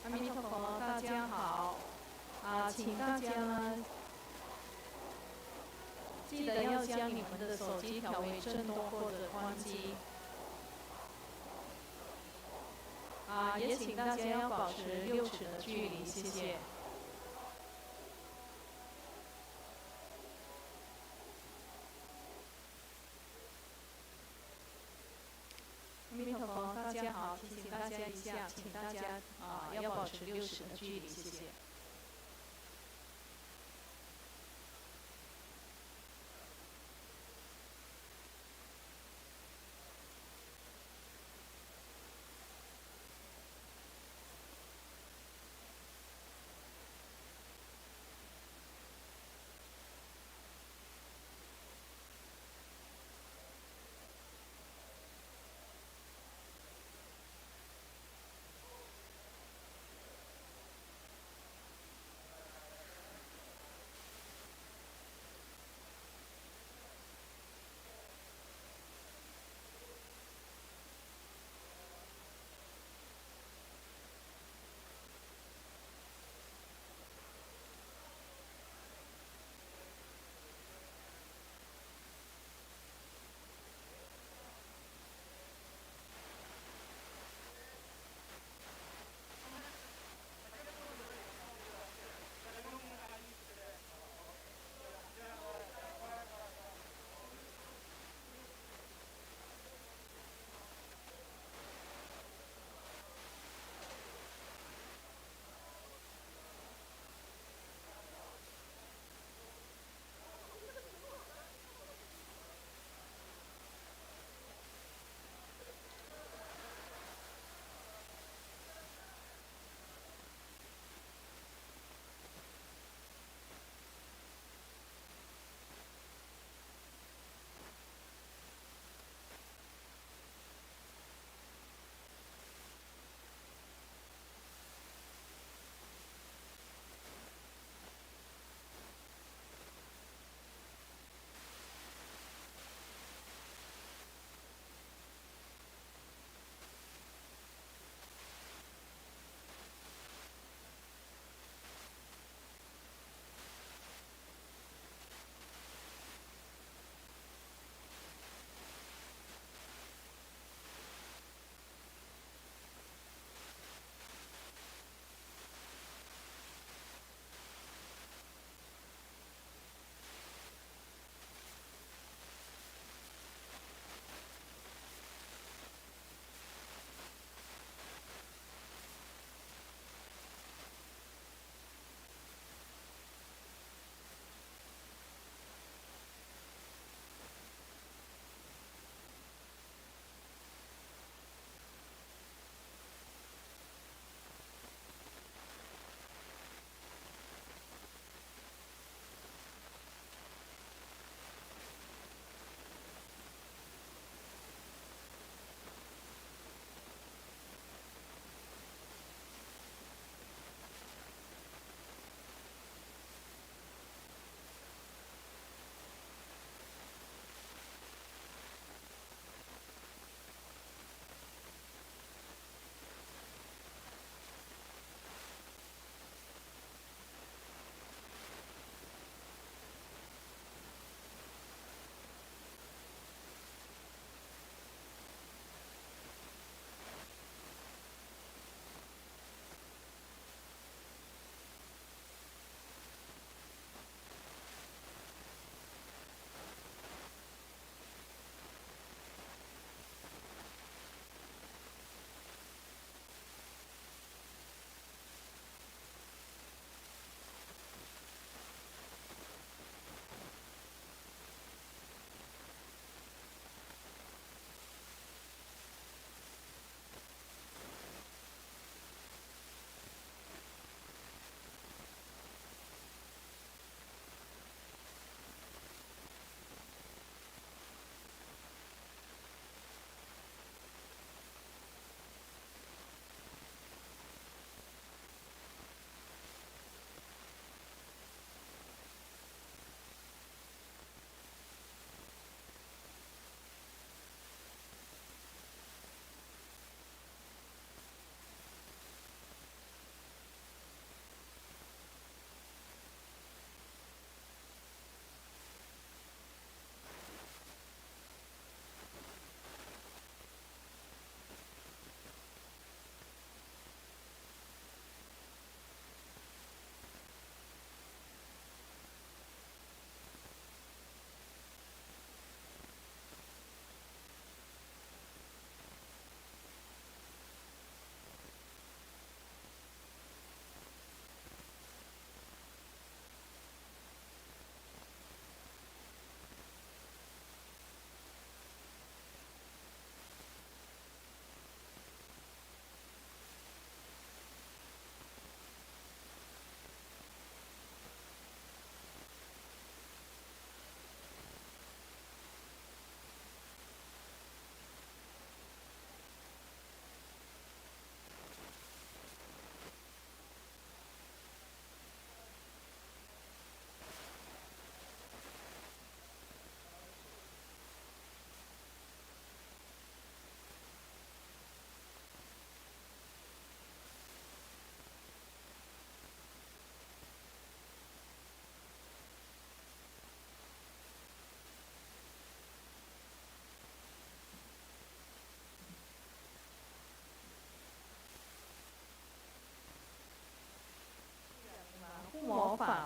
阿弥陀佛，大家好。请大家呢，记得要将你们的手机调为震动或者关机。也请大家要保持6尺的距离，谢谢。阿弥陀佛，大家好，提醒大家一下，请大家要保持6尺的距离，谢谢。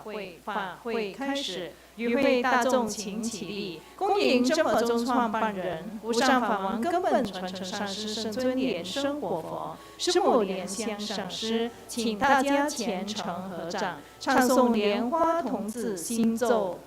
会开始，与会大众请起立，恭迎真佛宗创办人、无上法王根本传承上师圣尊莲生活佛师母莲香上师，请大家虔诚合掌，唱诵莲花童子心咒。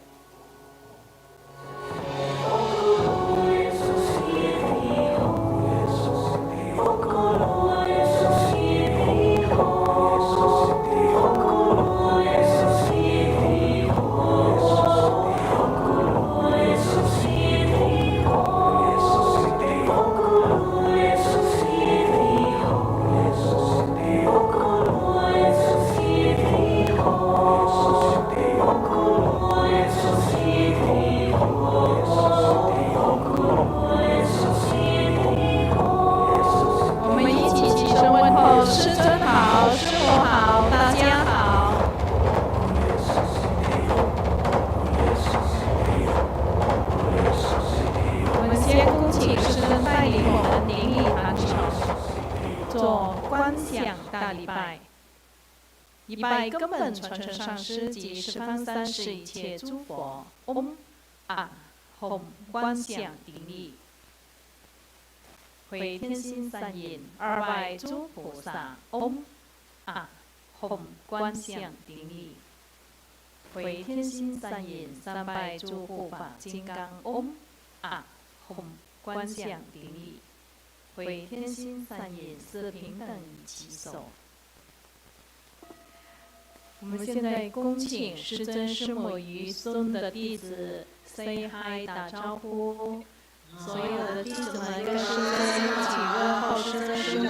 一拜根本传承上师及十方三世一切诸佛，嗡啊吽观想顶礼，回天心三印，二拜诸菩萨，嗡啊吽观想顶礼，回天心三印，三拜诸护法金刚，嗡啊吽观想顶礼，回天心三印，四平等以齐手。我们现在恭请师尊师母与所有的弟子 say hi 打招呼，所有的弟子们跟师尊一起问候师尊师母。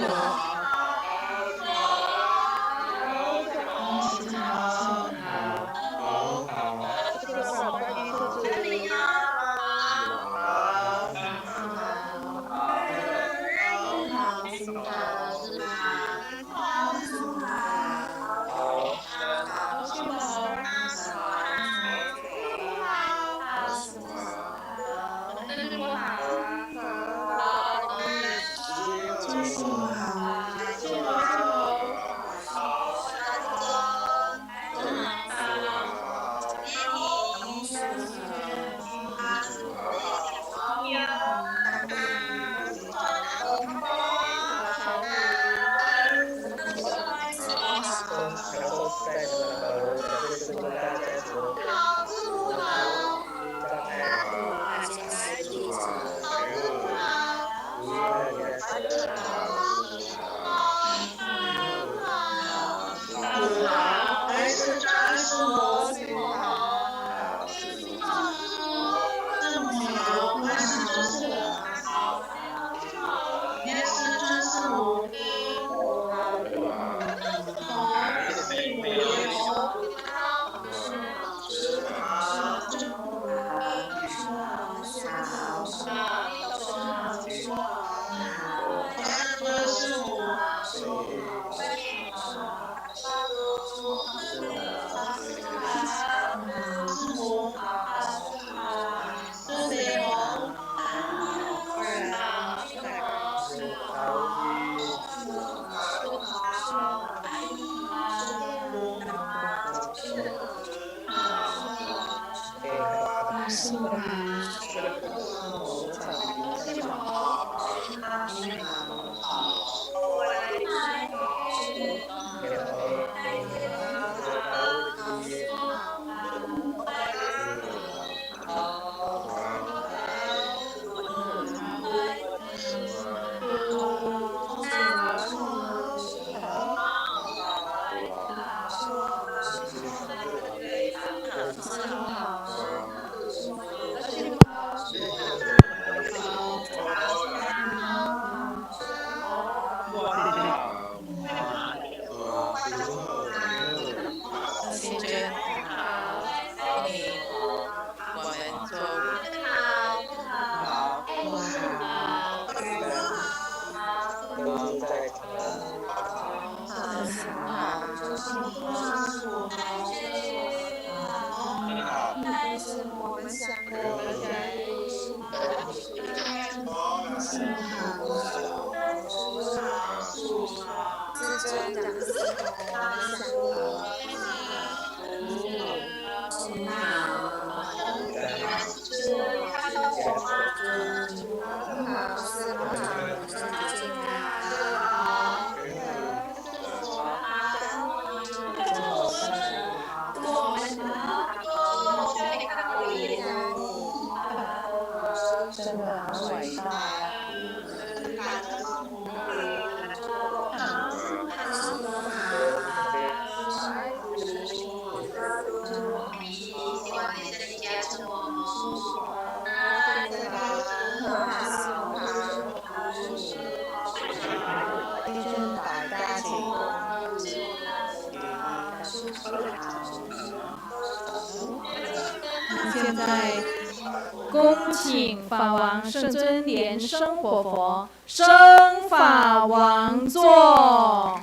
真的很伟大呀！地震百家请现在恭请法王圣尊莲生活佛升法王座。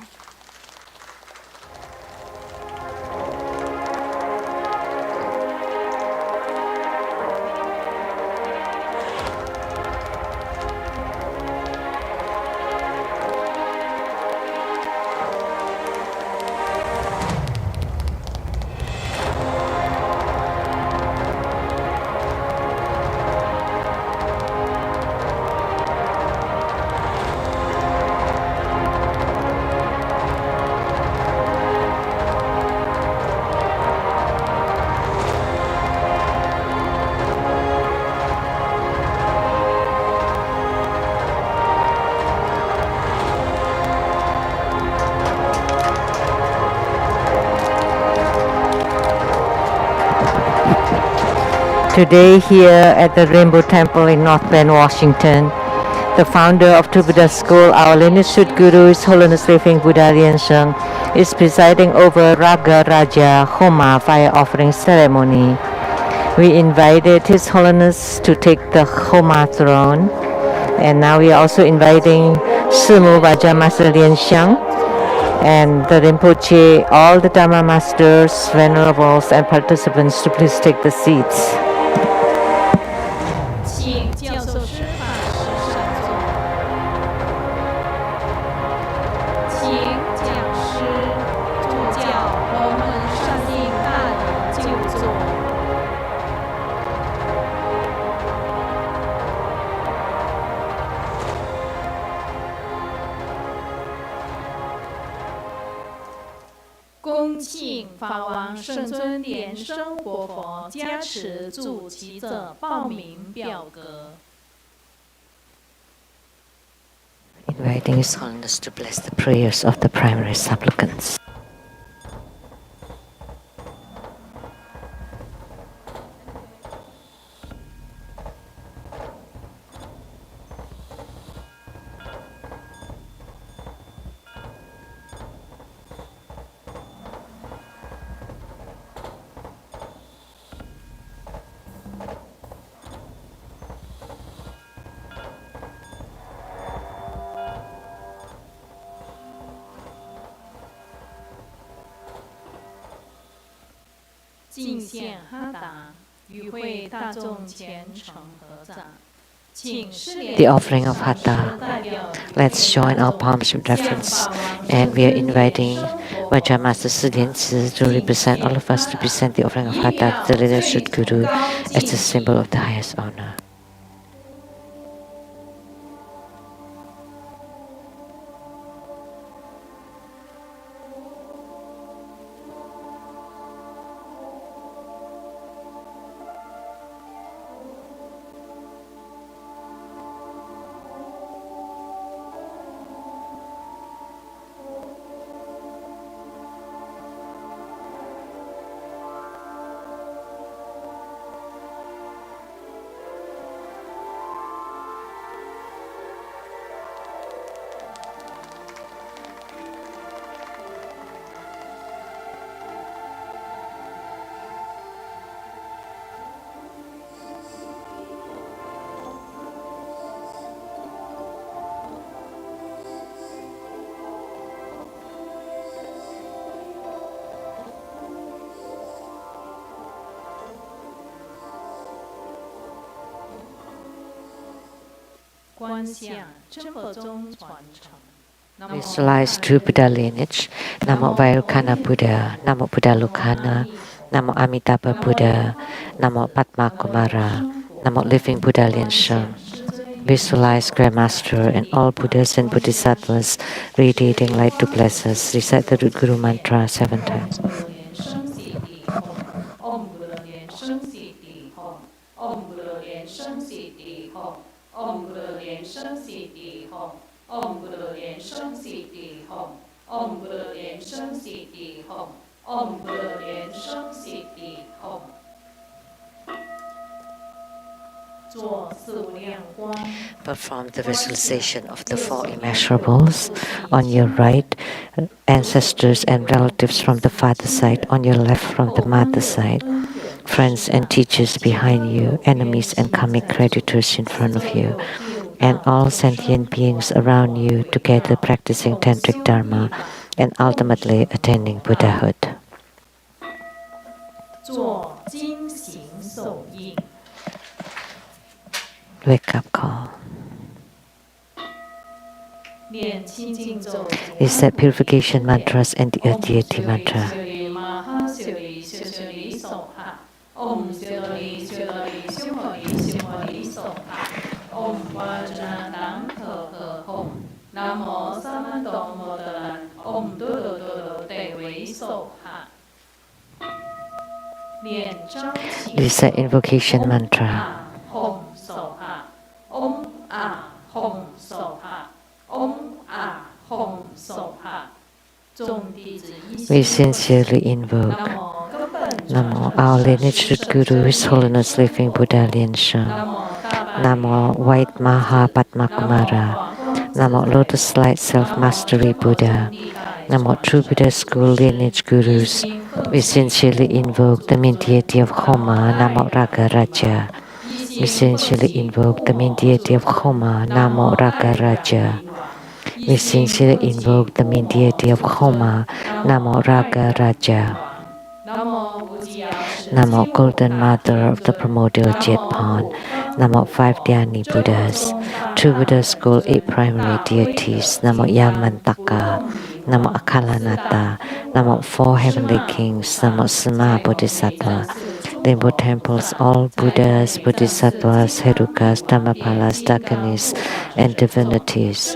Today here at the Rainbow Temple in North Bend, Washington, the founder of True Buddha School, our lineage Guru, His Holiness Living Buddha Lian-Sheng, is presiding over Ragaraja Homa fire offering ceremony. We invited His Holiness to take the Homa throne, and now we are also inviting Simu Vajrasattva Lian-Sheng and the Rinpoche, all the Dharma Masters, Venerables, and participants to please take the seats. 请教授师法师上座，请讲师、助教和我们上敬大德就座。恭请法王圣尊莲生活佛加持助其者报名表格。Inviting His Holiness to bless the prayers of the primary supplicants.敬献哈达，与会大众虔诚合掌。The offering of Hatha. Let's join our palms with reverence, and we are inviting Vajra Master Sidian to represent all of us to present the offering of Hatha to the Leadership Guru as a symbol of the highest honor. Visualize true Buddha lineage. Namo Vairukana Buddha, Namo Buddha Lokana, Namo Amitabha Buddha, Namo Padmakumara, Namo Living Buddha Lian-Sheng. Visualize Grandmaster and all Buddhas and Bodhisattvas radiating light to bless us. Recite the root Guru mantra 7 times. Om Buddha Lian-Sheng Siddhi Hom. Om Buddha Lian-Sheng Siddhi Hom. Om Buddha Lian-Sheng Siddhi Hom. Om Buddha Lian-Sheng Siddhi Hom. Om Buddha Lian-Sheng Siddhi Hom. Om Buddha Lian-Sheng Siddhi Hom. Perform the visualization of the four immeasurables on your right, ancestors and relatives from the father's side, on your left from the mother's side, friends and teachers behind you, enemies and karmic creditors in front of you, and all sentient beings around you, together practicing tantric dharma and ultimately attaining Buddhahood. Wake up call. Recite purification mantras and the earth deity mantra. Om Vajrasattva Hom. Namo Samantong Modalan. Om Dodo Dodo Te Wei Soha. Recite invocation mantra. Hom Soha. Om A Hom Soha. Om A Hom Soha. We sincerely invoke Namo, our lineage root Guru, His Holiness Living Buddha Lian-Sheng. Namo, White Maha Padmakumara. Namo, Lotus Light Self-Mastery Buddha. Namo, True Buddha School Lineage Gurus. We sincerely invoke the main deity of Homa, Namo Ragaraja. We sincerely invoke the main deity of Homa, Namo Ragaraja. We sincerely invoke the main deity of Homa, Namo Ragaraja. Namo Golden Mother of the Primordial Jetpon. Namo 5 Dhyani Buddhas. True Buddha School 8 primary deities. Namo Yamantaka. Namo Akalanata. Namo 4 heavenly kings. Namo Sima Bodhisattva. Rainbow temples, all Buddhas, Bodhisattvas, Herukas, Dhammapalas, Dakanis, and divinities.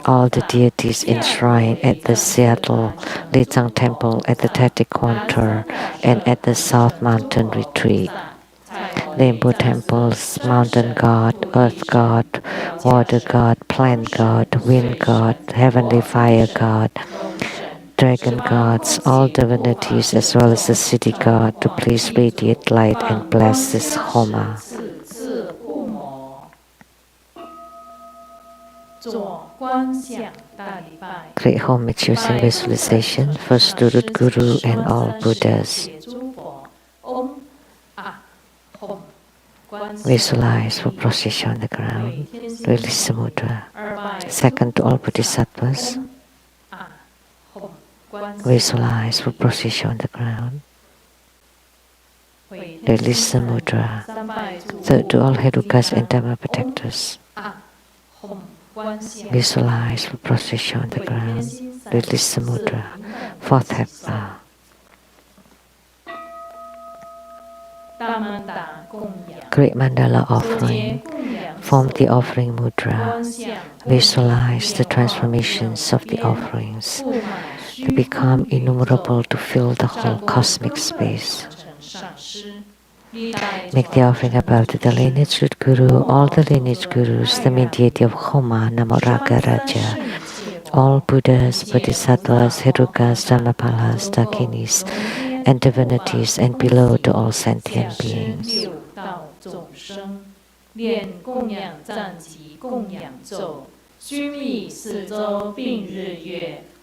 All the deities enshrined at the Seattle Lizang Temple, at the Tatiquantar, and at the South Mountain Retreat. Rainbow temples, mountain god, earth god, water god, plant god, wind god, heavenly fire god, dragon gods, all divinities as well as the city god, to please radiate light and bless this Homa. Create homage using visualization, first to root Guru and all Buddhas. Visualize for procession on the ground, release the mudra. Second to all Bodhisattvas. Visualize for procession on the ground. Release the mudra. Third to all Herukas and Dhamma protectors. Visualize for procession on the ground. Release the mudra. Fourth half bow. Great mandala offering. Form the offering mudra. Visualize the transformations of the offerings to become innumerable to fill the whole cosmic space. Make the offering above to the lineage root Guru, all the lineage Gurus, the main deity of Homa, Namo Ragaraja, all Buddhas, Bodhisattvas, Herukas, Dhammapalas, Dakinis, and divinities, and below to all sentient beings.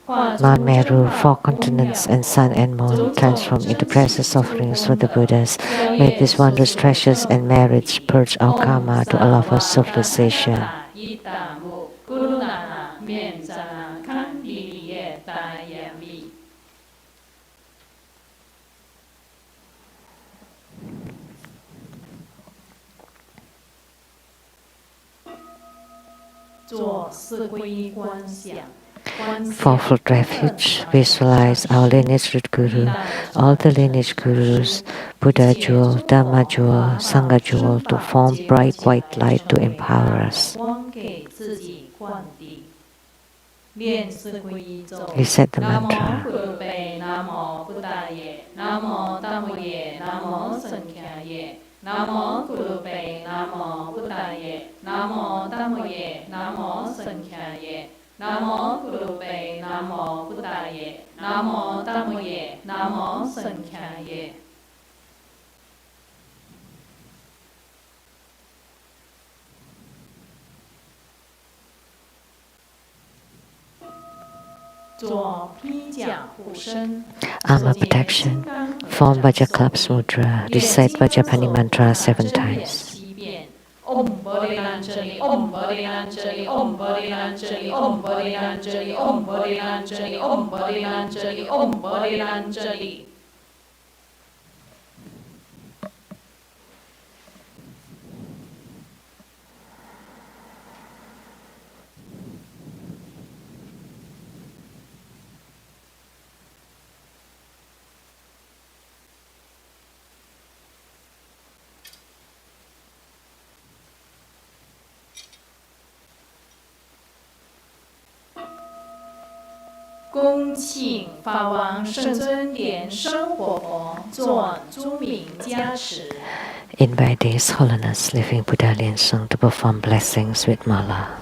Mount Meru, 4 continents, and sun and moon transform into precious offerings for the Buddhas. May these wondrous treasures and merits purge our karma to allow for self-realization. Fourfold refuge, visualize our lineage root guru, all the lineage gurus, Buddha jewel, Dhamma jewel, Sangha jewel to form bright white light to empower us. Reset the mantra. Namo Gurupe, Namo Buddhaye, Namo Dhammoye, Namo Sankhaye, Namo Gurupe, Namo Buddhaye, Namo Dhammoye, Namo Sankhaye. Armor protection. Form Vajrasattva mudra. Recite Vajrapani mantra 7 times. Om Bodhilanjali, Om Bodhilanjali, Om Bodhilanjali, Om Bodhilanjali, Om Bodhilanjali, Om Bodhilanjali, Om Bodhilanjali. Invite His Holiness Living Buddha Lian-Sheng to perform blessings with mala.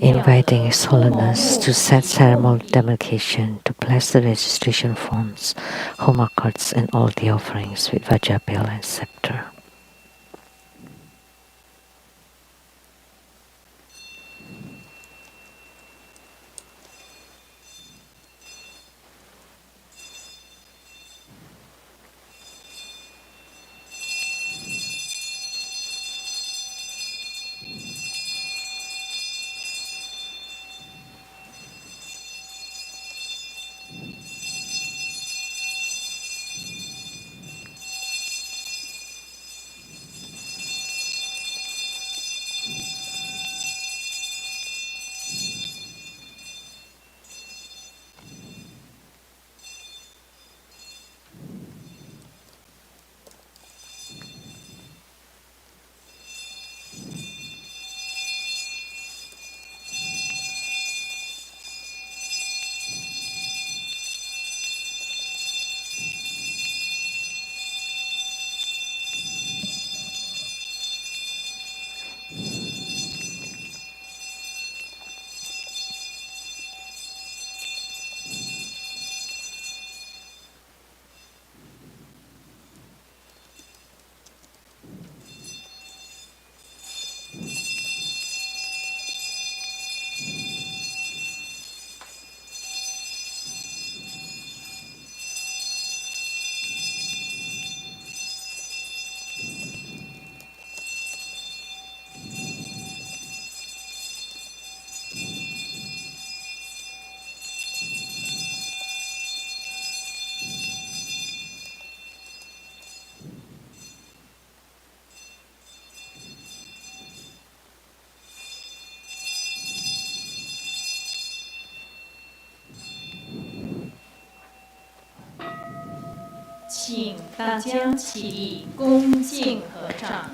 Inviting His Holiness to set ceremonial demarcation to bless the registration forms, Homa cards and all the offerings with Vajra bell and scepter.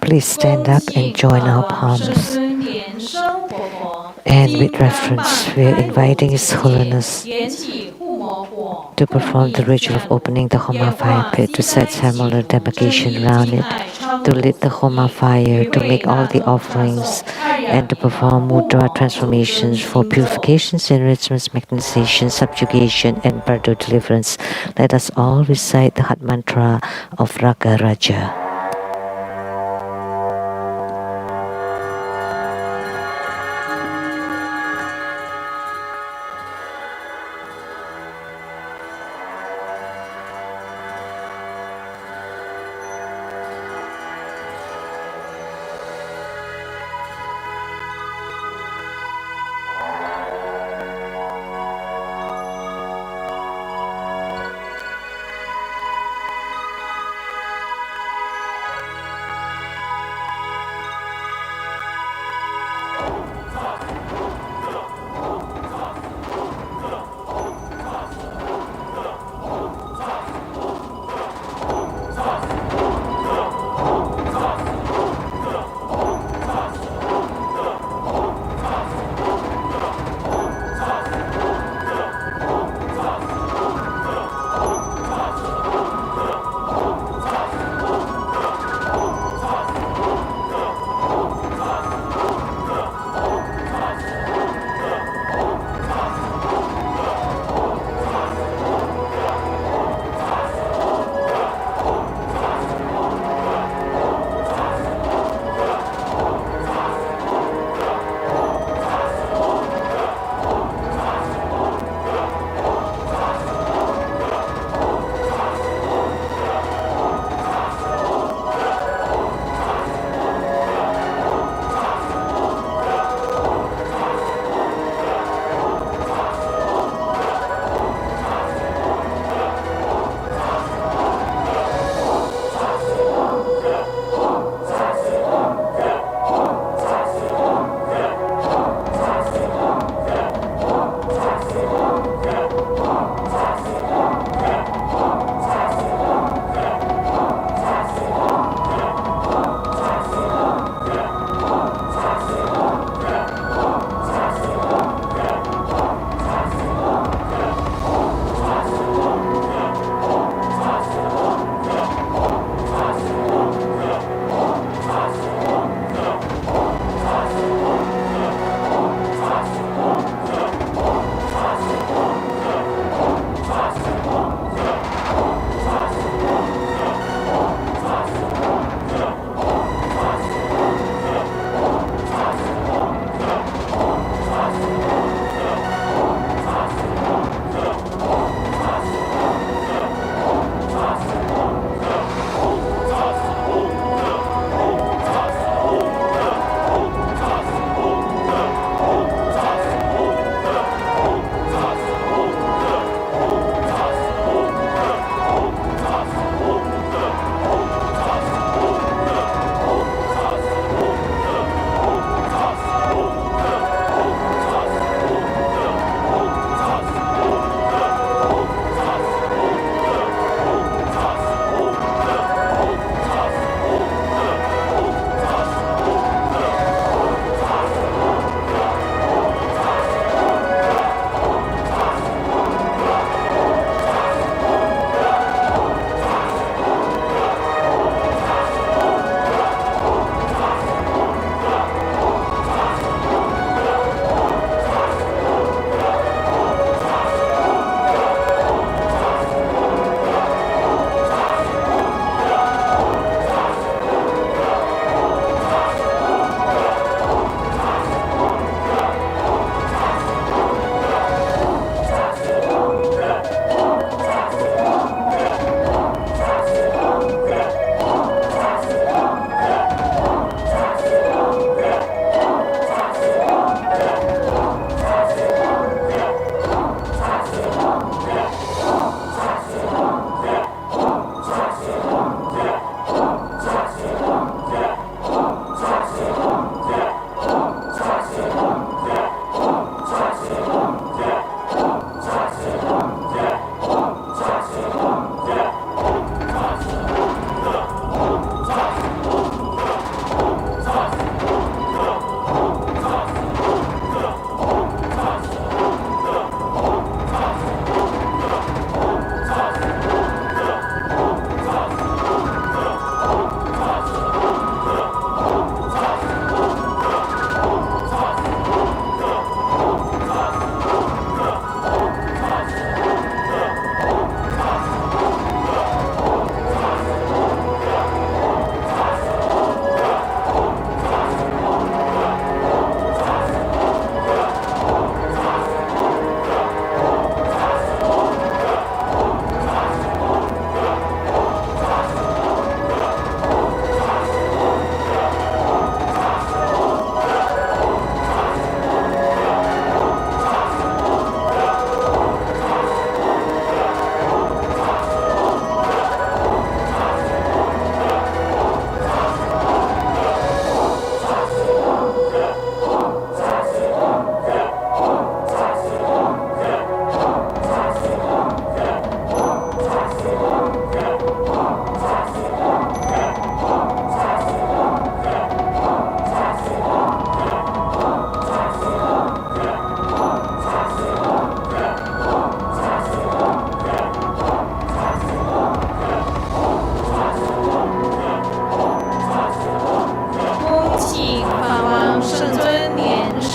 Please stand up and join our palms. And with reverence, we are inviting His Holiness to perform the ritual of opening the Homa fire pit, to set ceremonial demarcation around it, to lit the Homa fire, to make all the offerings, and to perform mudra transformations for purifications, enrichments, magnetization, subjugation, and birth deliverance. Let us all recite the Hat Mantra of Ragaraja.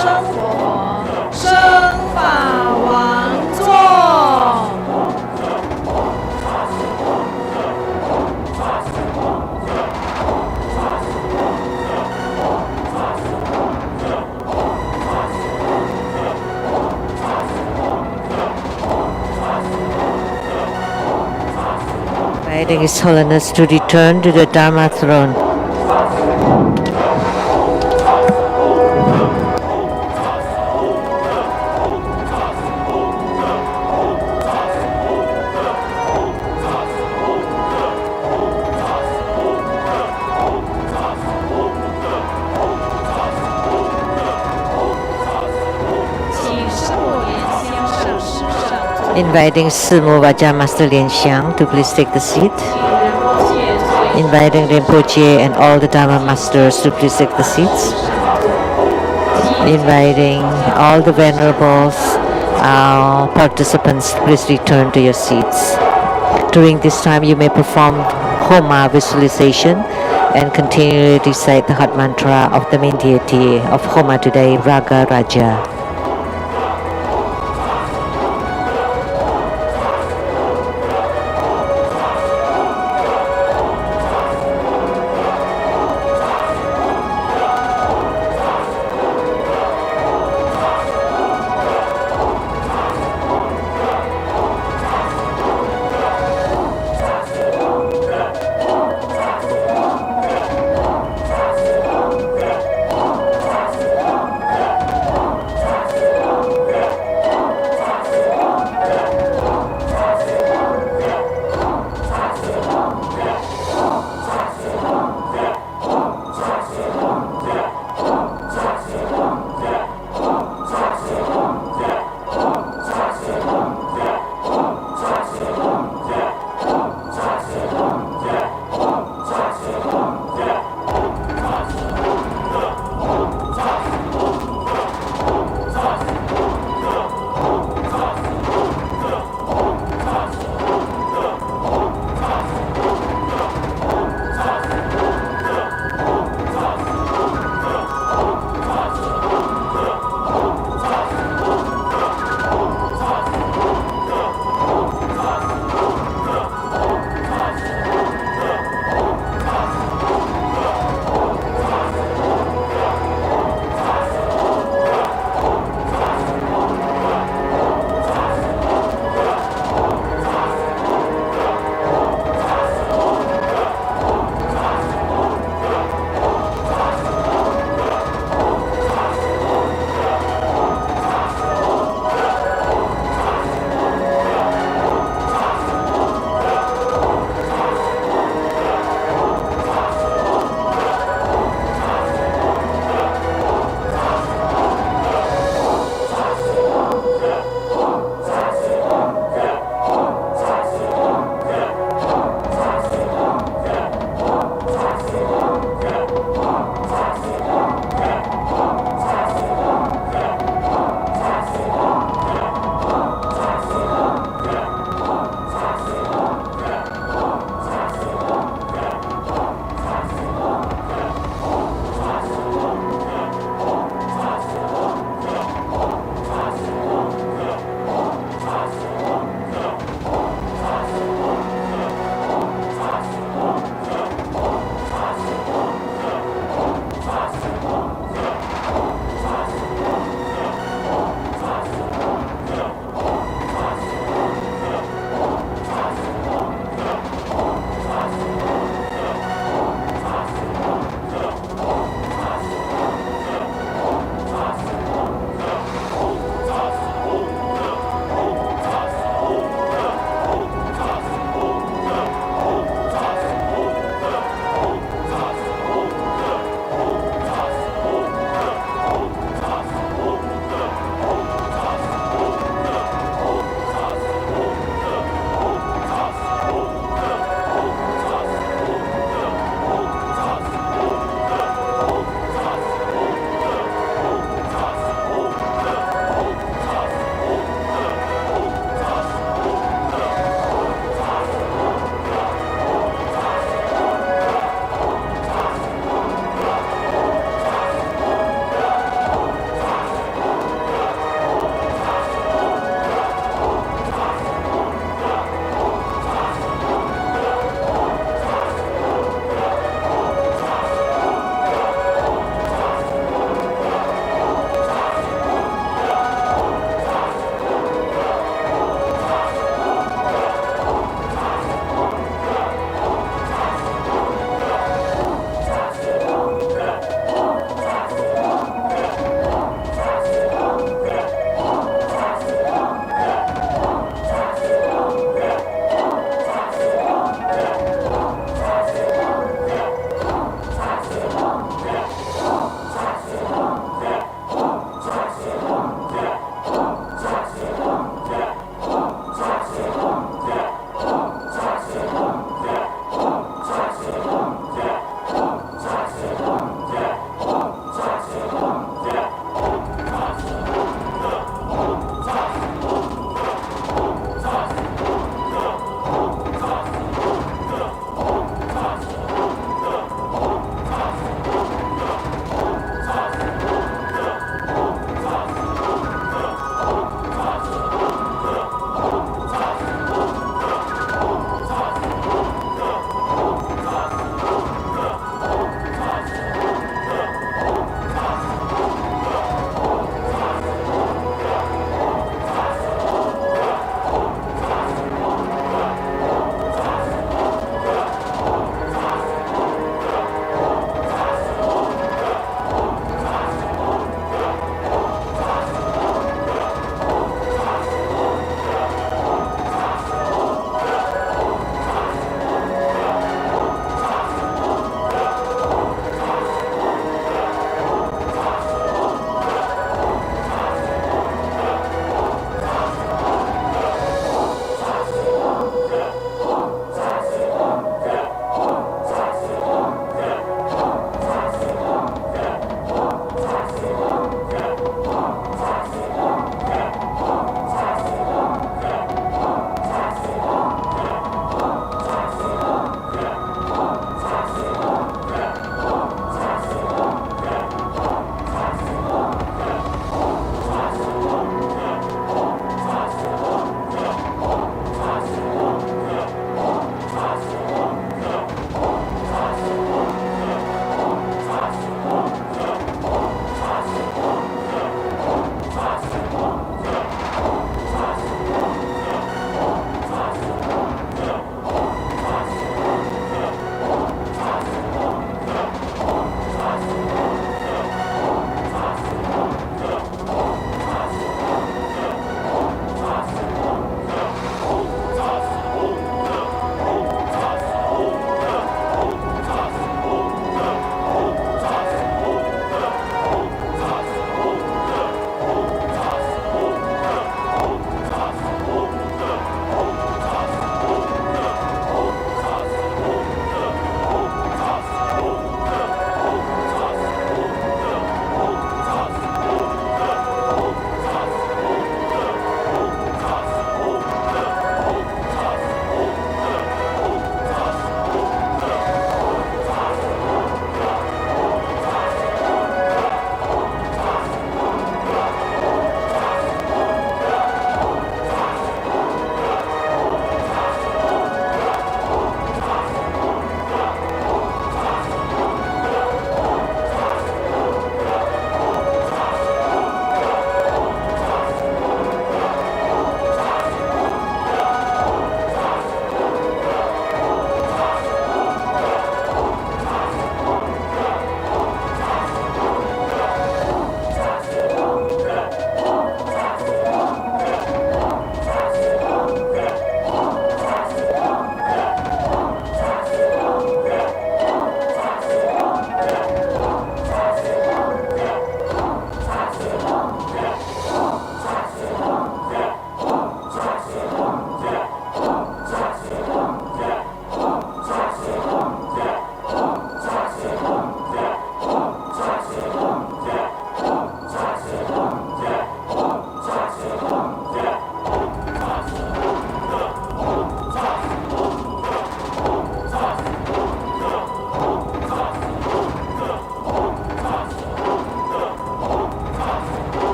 生活，生法王座。Inviting His Holiness to return to the Dharma throne. Inviting Simu Vajra Master Lian-Sheng to please take the seat. Inviting Rinpoche and all the Dharma Masters to please take the seats. Inviting all the venerables, participants, please return to your seats. During this time, you may perform Homa visualization and continue to recite the heart mantra of the main deity of Homa today, Ragaraja.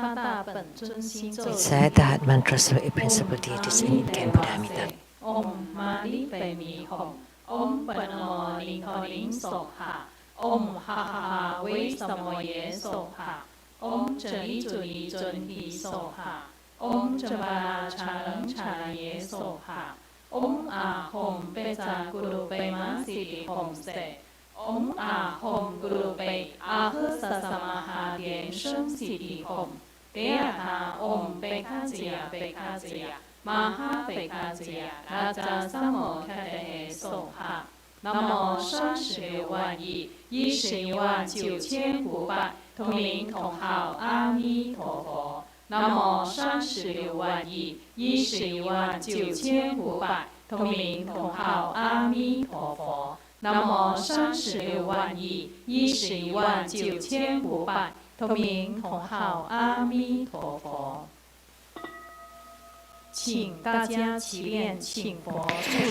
It said that mantras were a principal deities in Incan Buddha Amitabha. Om Mali Pe Mi Hom. Om Panamo Ling Soha. Om Ha Ha Ha Wei Samoye Soha. Om Chali Chuli Chun Hi Soha. Om Chabala Chalang Chalaye Soha. Om A Hom Pesa Guru Pe Ma Siti Hom Se. Om A Hom Guru Pe A He Sa Samaha Lian-Sheng Siti Hom. Deata Om Bekajia Bekajia. Maha Bekajia Raja Samo Kate Soha. Namo 36万亿11万9500同名同号阿弥陀佛。Namo 36万亿11万9500同名同号阿弥陀佛。Namo 36万亿11万9500同名同号阿弥陀佛。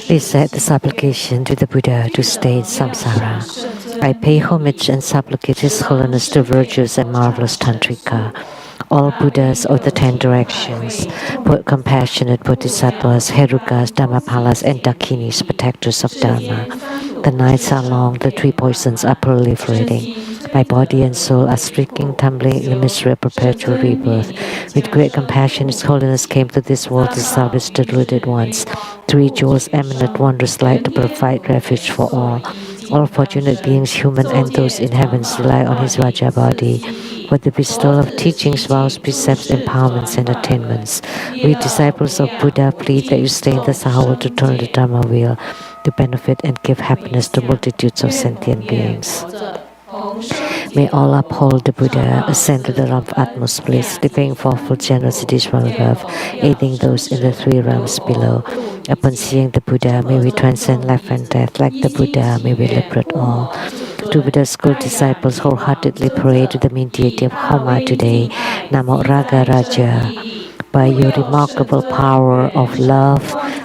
They said the supplication to the Buddha to stay in samsara. I pay homage and supplicate His Holiness the virtuous and marvelous Tantrika, all Buddhas of the 10 directions, compassionate Bodhisattvas, Herukas, Dhammapalas, and Dakinis, protectors of Dharma. The nights are long, the 3 poisons are proliferating. My body and soul are streaking, tumbling in the misery of perpetual rebirth. With great compassion, His Holiness came to this world to salvage the deluded ones. 3 jewels emanate wondrous light to provide refuge for all. All fortunate beings, human and those in heavens, rely on His Vajra body for the bestowal of teachings, vows, precepts, empowerments, and attainments. We disciples of Buddha plead that you stay in the Sahara to turn the Dharma wheel, to benefit and give happiness to multitudes of sentient beings. May all uphold the Buddha, ascend to the realm of utmost bliss, repaying fourfold generosities from above, aiding those in the 3 realms below. Upon seeing the Buddha, may we transcend life and death. Like the Buddha, may we liberate all. To Buddha's school disciples, wholeheartedly pray to the main deity of Homa today. Namo Ragaraja. By your remarkable power of love,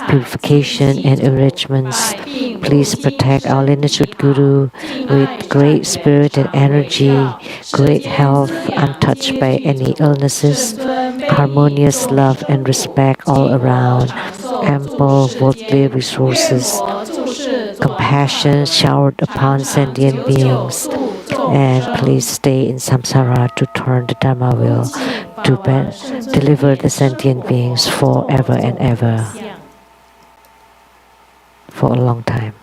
purification, and enrichments, please protect our lineage Guru with great spirit and energy, great health, untouched by any illnesses, harmonious love and respect all around, ample worldly resources, compassion showered upon sentient beings, and please stay in samsara to turn the Dharma wheel, to deliver the sentient beings forever and ever, for a long time.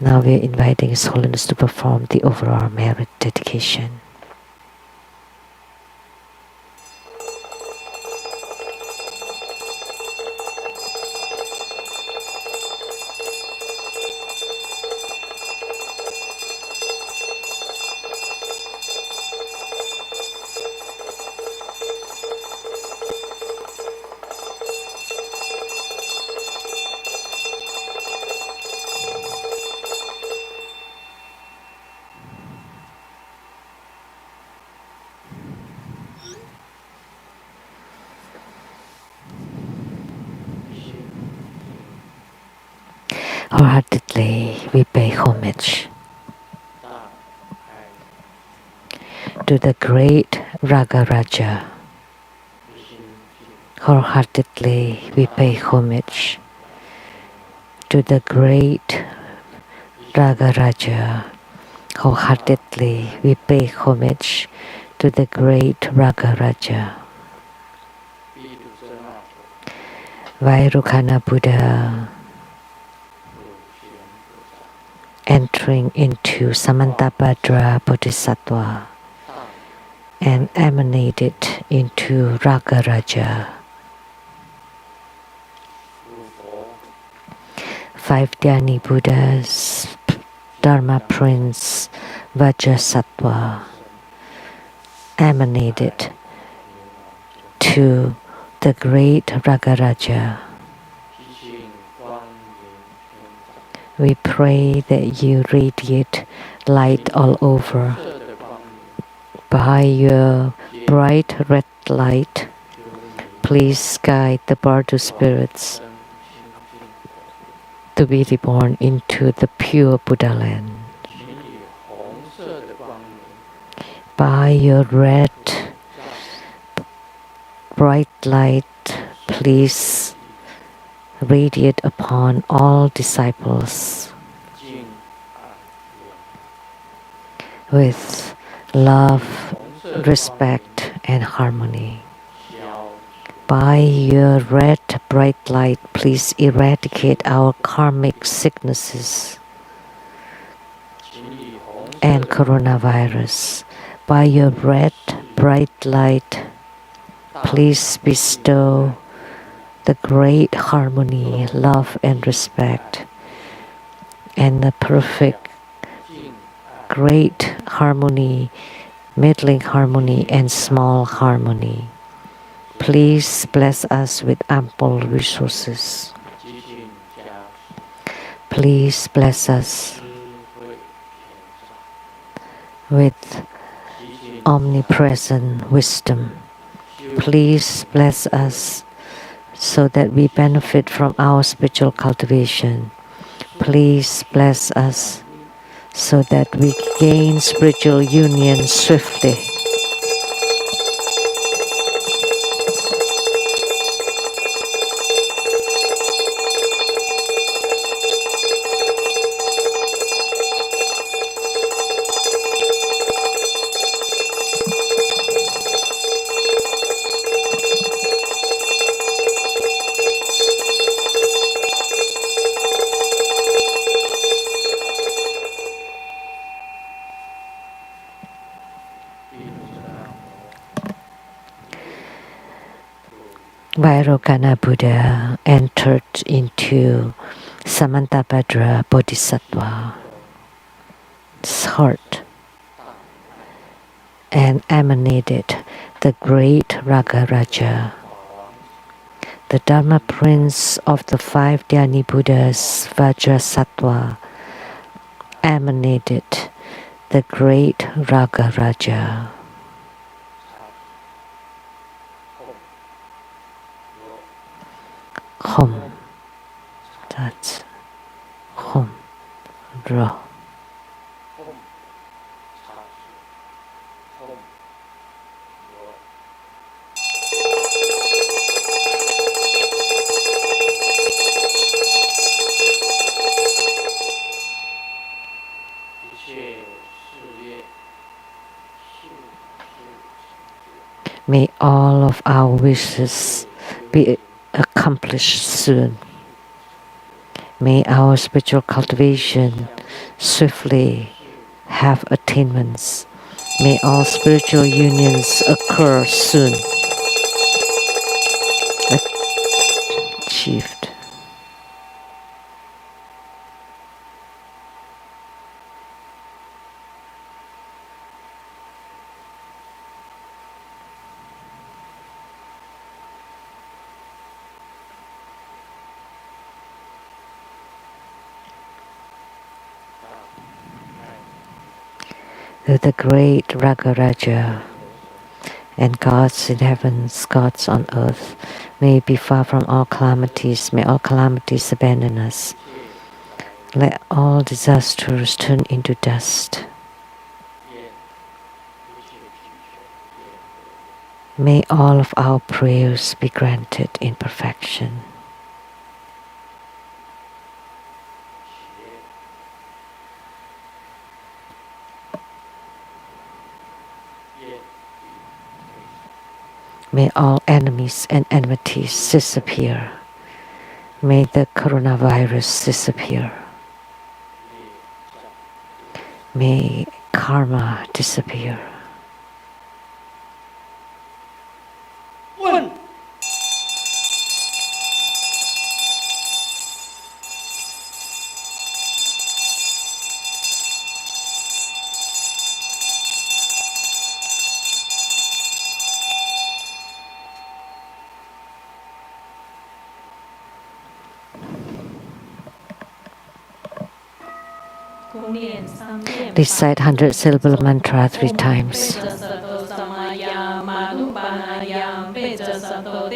Now we are inviting His Holiness to perform the overall merit dedication. Wholeheartedly we pay homage to the great Ragaraja. Wholeheartedly we pay homage to the great Ragaraja. Wholeheartedly we pay homage to the great Ragaraja. Vairocana Buddha, entering into Samantabhadra Bodhisattva and emanated into Ragaraja. 5 Dhyani Buddhas, Dharma Prince Vajrasattva, emanated to the great Ragaraja. We pray that you radiate light all over. By your bright red light, please guide the Bardo spirits to be reborn into the pure Buddha land. By your red, bright light, please radiate upon all disciples with love, respect, and harmony. By your red, bright light, please eradicate our karmic sicknesses and coronavirus. By your red, bright light, please bestow the great harmony, love, and respect, and the perfect, great harmony, middling harmony, and small harmony. Please bless us with ample resources. Please bless us with omnipresent wisdom. Please bless us so that we benefit from our spiritual cultivation. Please bless us so that we gain spiritual union swiftly. Vajrasattva Buddha entered into Samantabhadra Bodhisattva's heart and emanated the great Ragaraja. The Dharma Prince of the 5 Dhyani Buddhas, Vajrasattva, emanated the great Ragaraja. Hom. That's Hom. Ra. May all of our wishes be accomplished soon. May our spiritual cultivation swiftly have attainments. May all spiritual unions occur soon. Achieved. The great Ragaraja and gods in heavens, gods on earth, may be far from all calamities. May all calamities abandon us. Let all disasters turn into dust. May all of our prayers be granted in perfection. May all enemies and enmities disappear. May the coronavirus disappear. May karma disappear. Recite 100 syllable mantra 3 times. Vajrasattva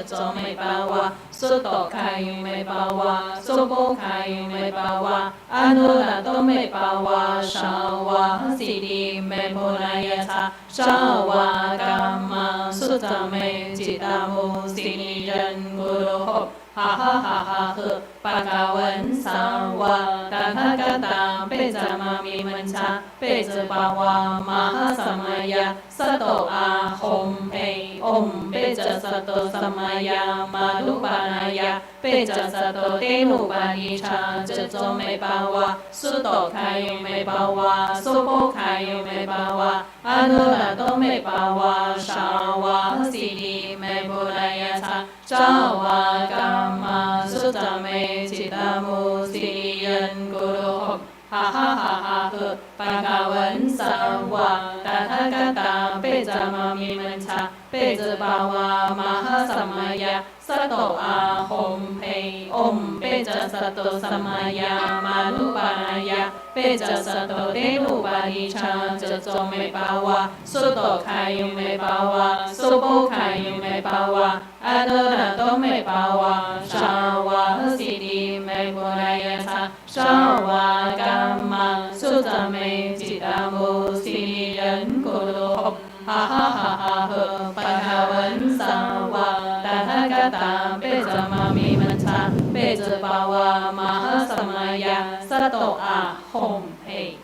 这种没把握，速度开运没把握，速步开运没把握，阿努拉都没把握，沙瓦西迪没布拉耶查，沙瓦伽玛苏扎没吉达姆西尼人咕噜吼。哈哈哈哈呵，巴嘎文萨瓦，达他嘎达，贝扎玛咪门查，贝兹巴瓦玛哈萨玛呀，萨多阿吽佩，唵贝扎萨多萨玛呀，玛鲁巴那呀，贝扎萨多德鲁巴尼查，这种没把握，速度开运没把握，速步开运没把握，阿努拉都没把握，沙瓦西迪没布拉呀查。沙瓦伽玛苏扎美吉达姆西尼人咕噜吼，哈哈哈哈呵，巴嘎文萨瓦，达他嘎达，贝扎玛咪门查，贝兹巴瓦玛哈萨玛呀，萨多阿吽佩，唵贝扎萨多萨玛呀，玛鲁巴那呀，贝扎萨多德鲁巴尼查，这种没把握，速度开运没把握，速步开运没把握。阿努拉都没把握，沙瓦西迪没布拉耶查，沙瓦伽玛苏扎美吉达姆西尼人咕噜吼，哈哈哈哈呵，巴嘎文萨瓦，达他嘎达，贝扎玛咪门查，贝兹巴瓦玛哈萨玛呀，萨多阿吽佩。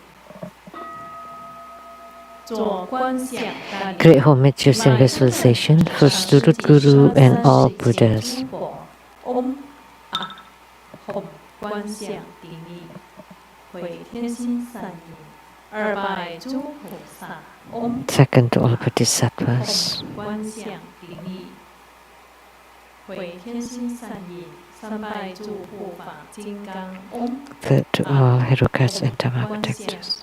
Great homage using visualization for student Guru and all Buddhas. Second to all Bodhisattvas. Third to all Herokas and Dhamma protectors.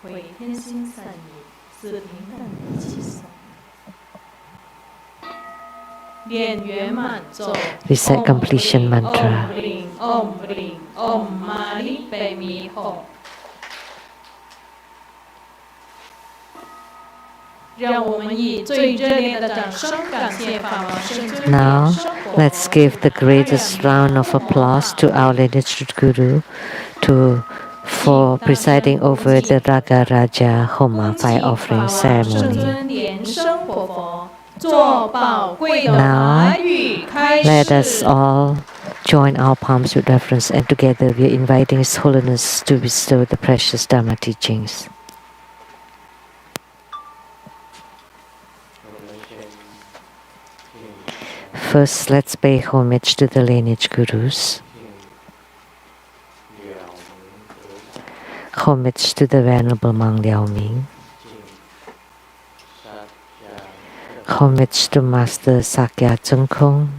回天心散也，是平淡的气色。念圆满咒 Recite completion mantra. Om Ring Om Mani Padme Hum。让我们以最热烈的掌声感谢法王圣尊。Now, let's give the greatest round of applause to our lineage Guru for presiding over the Ragaraja Homa fire offering ceremony. Now, let us all join our palms with reverence, and together we are inviting His Holiness to bestow the precious Dharma teachings. First, let's pay homage to the lineage Gurus. Homage to the Venerable Monk Liao Ming. Homage to Master Sakya Tsongkhong.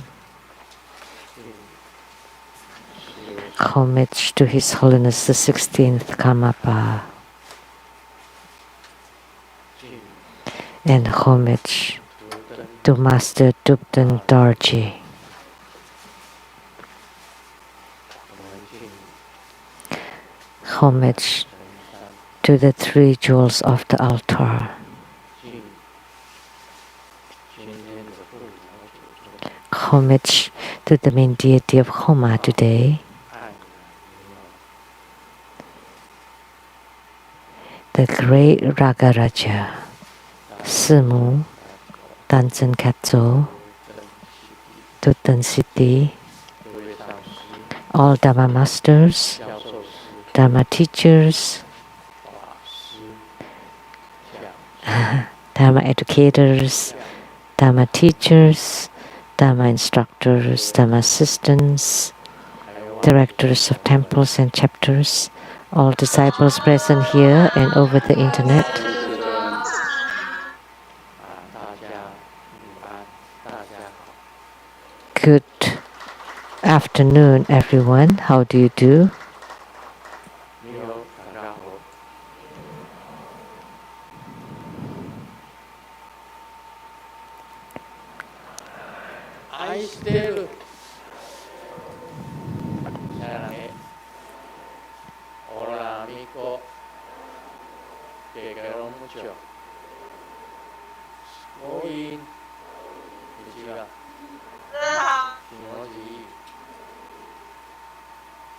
Homage to His Holiness the 16th Karmapa. And homage to Master Dupten Dorji. Homage to the three jewels of the altar. Homage to the main deity of Homa today, the great Ragaraja, Simu, Tanzen Katso, Tutten Siddhi, all Dharma masters, Dharma teachers, Dharma educators, Dharma teachers, Dharma instructors, Dharma assistants, directors of temples and chapters, all disciples present here and over the internet. Good afternoon, everyone. How do you do?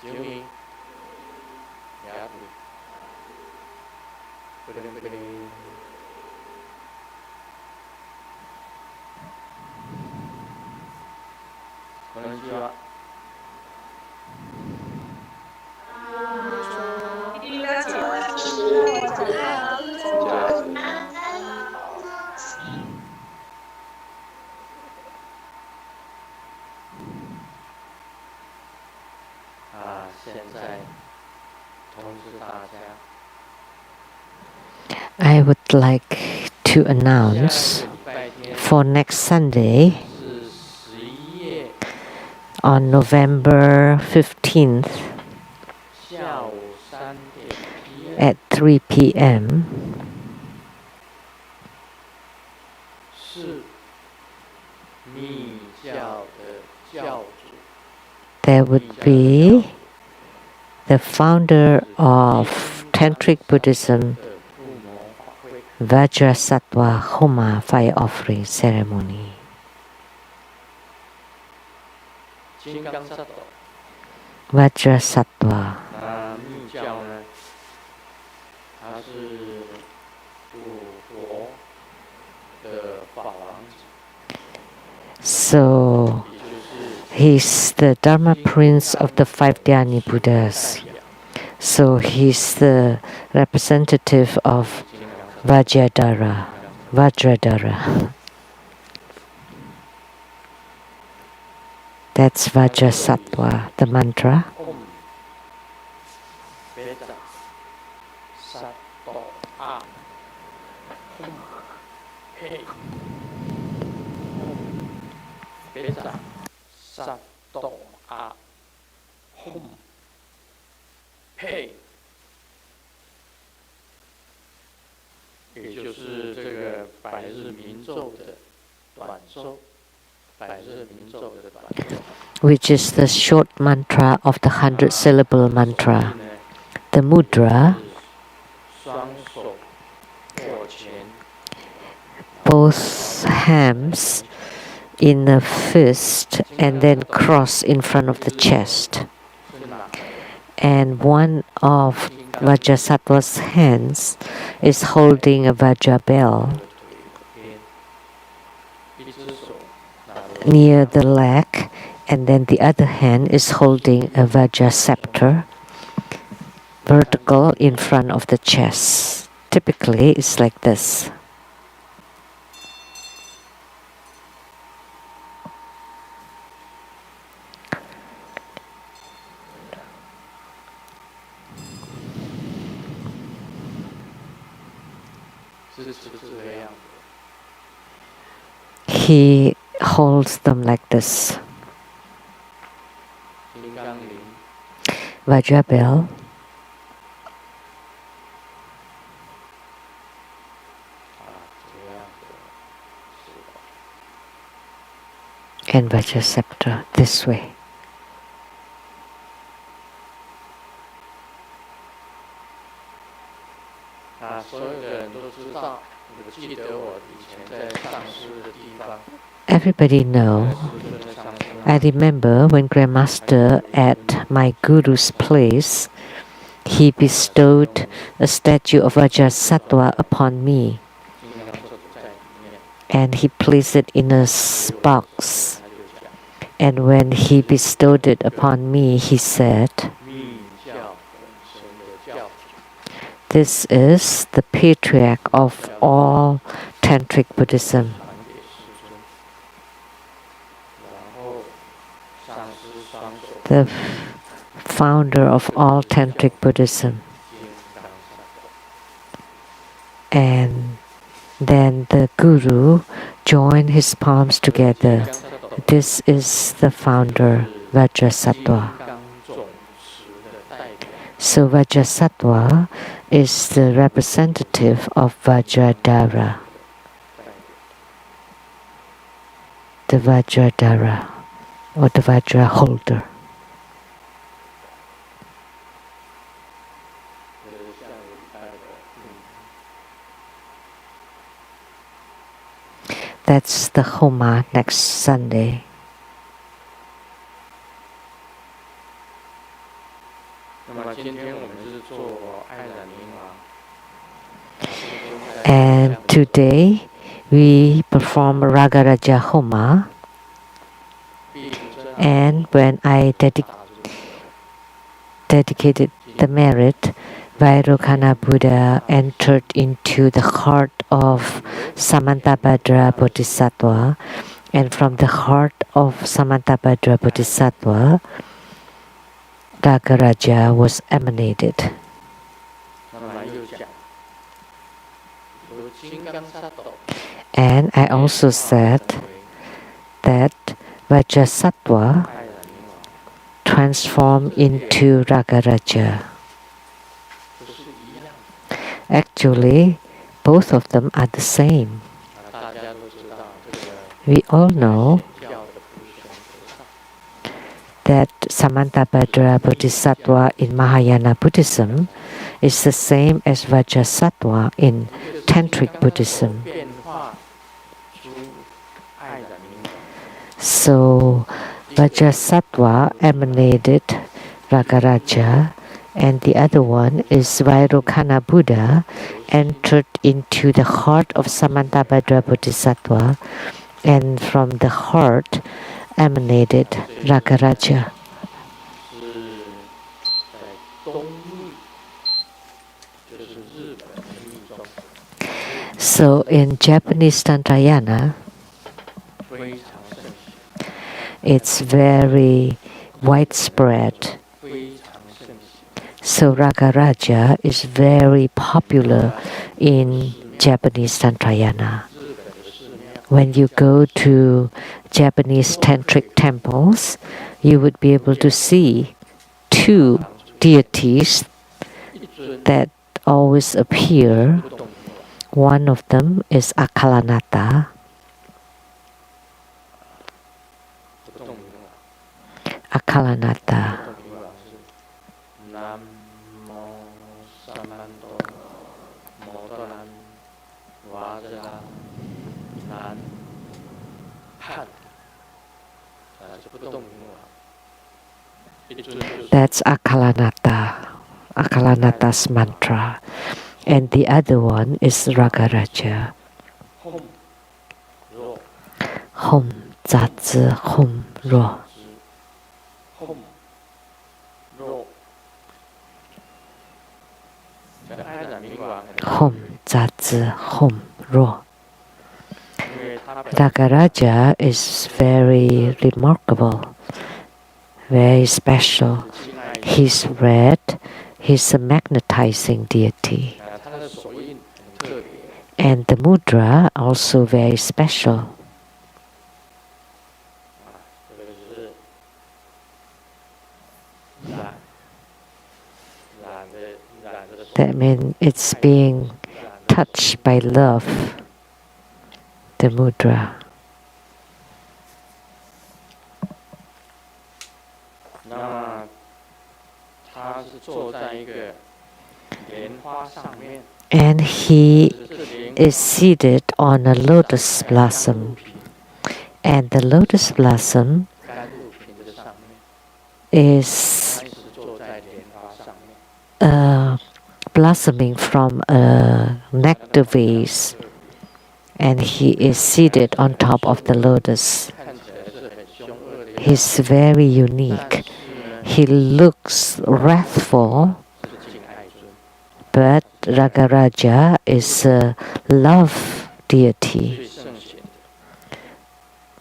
Jimmy. Yeah. Konnichiwa. I would like to announce for next Sunday on November 15th at 3 p.m. there would be the founder of Tantric Buddhism, Vajrasattva Homa fire offering ceremony. Vajrasattva. So he's the Dharma Prince of the 5 Dhyani Buddhas. So he's the representative of Vajradhara. That's Vajrasattva, the mantra. Which is the short mantra of the 100-syllable mantra. The mudra, both hands in a fist and then cross in front of the chest. And one of Vajrasattva's hands is holding a Vajra bell near the leg, and then the other hand is holding a Vajra scepter vertical in front of the chest. Typically, it's like this. He holds them like this. Vajra bell. And Vajra scepter this way. Everybody know. I remember when Grandmaster at my guru's place, he bestowed a statue of Vajrasattva upon me. And he placed it in a box. And when he bestowed it upon me, he said, "This is the patriarch of all Tantric Buddhism." The founder of all Tantric Buddhism. And then the Guru joined his palms together. This is the founder, Vajrasattva. So Vajrasattva is the representative of Vajradhara. The Vajradhara, or the Vajra holder. That's the Homa next Sunday. And today we perform Ragaraja Homa. And when I dedicated the merit, Vajrasattva Buddha entered into the heart of Samantabhadra Bodhisattva, and from the heart of Samantabhadra Bodhisattva, Ragaraja was emanated. And I also said that Vajrasattva transformed into Ragaraja. Actually, both of them are the same. We all know that Samantabhadra Bodhisattva in Mahayana Buddhism is the same as Vajrasattva in Tantric Buddhism. So Vajrasattva emanated Ragaraja, and the other one is Vajrasattva Buddha entered into the heart of Samantabhadra Bodhisattva, and from the heart emanated Ragaraja. So in Japanese Tantrayana, it's very widespread. So Ragaraja is very popular in Japanese Tantrayana. When you go to Japanese tantric temples, you would be able to see two deities that always appear. One of them is Akalanata. Akalanata. That's Akalanata, Akalanata's mantra. And the other one is Ragaraja. Hom, Zazi, Hom, Ro. Hom, Zazi, Hom, Ro. Ragaraja is very remarkable, very special. He's red, he's a magnetizing deity. And the mudra also very special. That means it's being touched by love, the mudra. And he is seated on a lotus blossom. And the lotus blossom is blossoming from a nectar vase. And he is seated on top of the lotus. He's very unique. He looks wrathful, but Ragaraja is a love deity,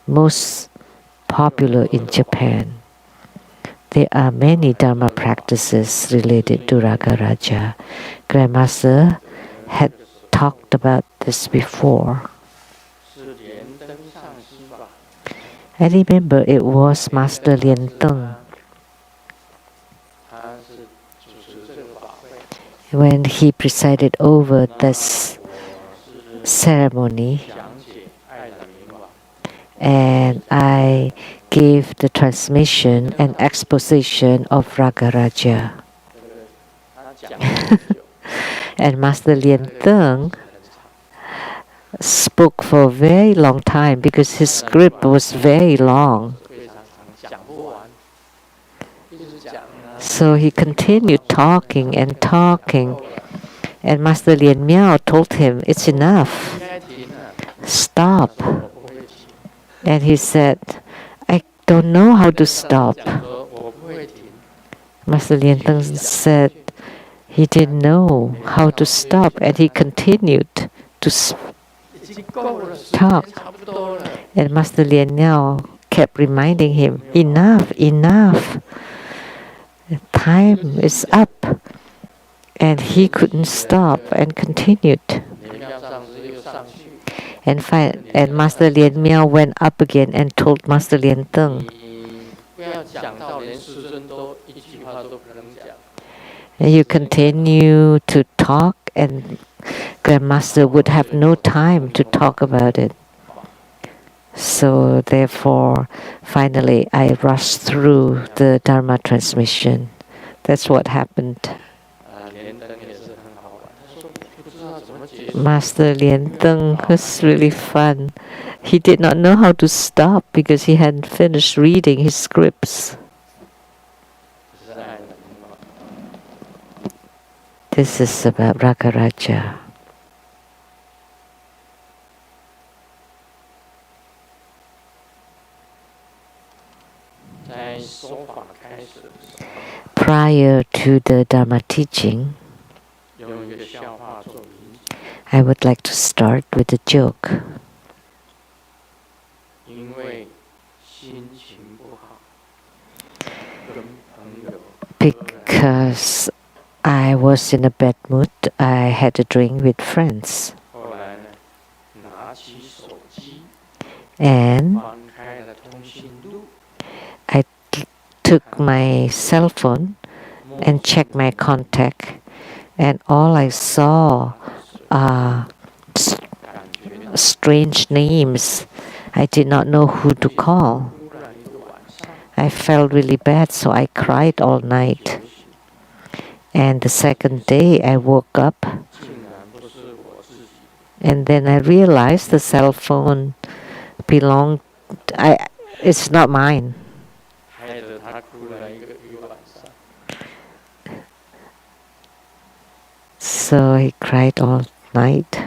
most popular in Japan. There are many Dharma practices related to Ragaraja. Grandmaster had talked about this before. I remember it was Master Lian-Teng. When he presided over this ceremony, and I gave the transmission and exposition of Ragaraja. And Master Lian-Teng spoke for a very long time because his script was very long. So he continued talking and talking, and Master Lien Miao told him, "It's enough. Stop." And he said, "I don't know how to stop." Master Lien Teng said he didn't know how to stop, and he continued to talk. And Master Lien Miao kept reminding him, "Enough, enough. Time is up." And he couldn't stop and continued. And Master Lien Miao went up again and told Master Lien Teng, "You continue to talk and Grandmaster would have no time to talk about it." So therefore, finally, I rushed through the Dharma transmission. That's what happened. Master Lien Teng was really fun. He did not know how to stop because he hadn't finished reading his scripts. This is about Ragaraja. Prior to the Dharma teaching, I would like to start with a joke. Because I was in a bad mood, I had a drink with friends. And I took my cell phone and checked my contact, and all I saw are strange names. I did not know who to call. I felt really bad, so I cried all night. And the second day I woke up, and then I realized the cell phone belonged, it's not mine. So I cried all night.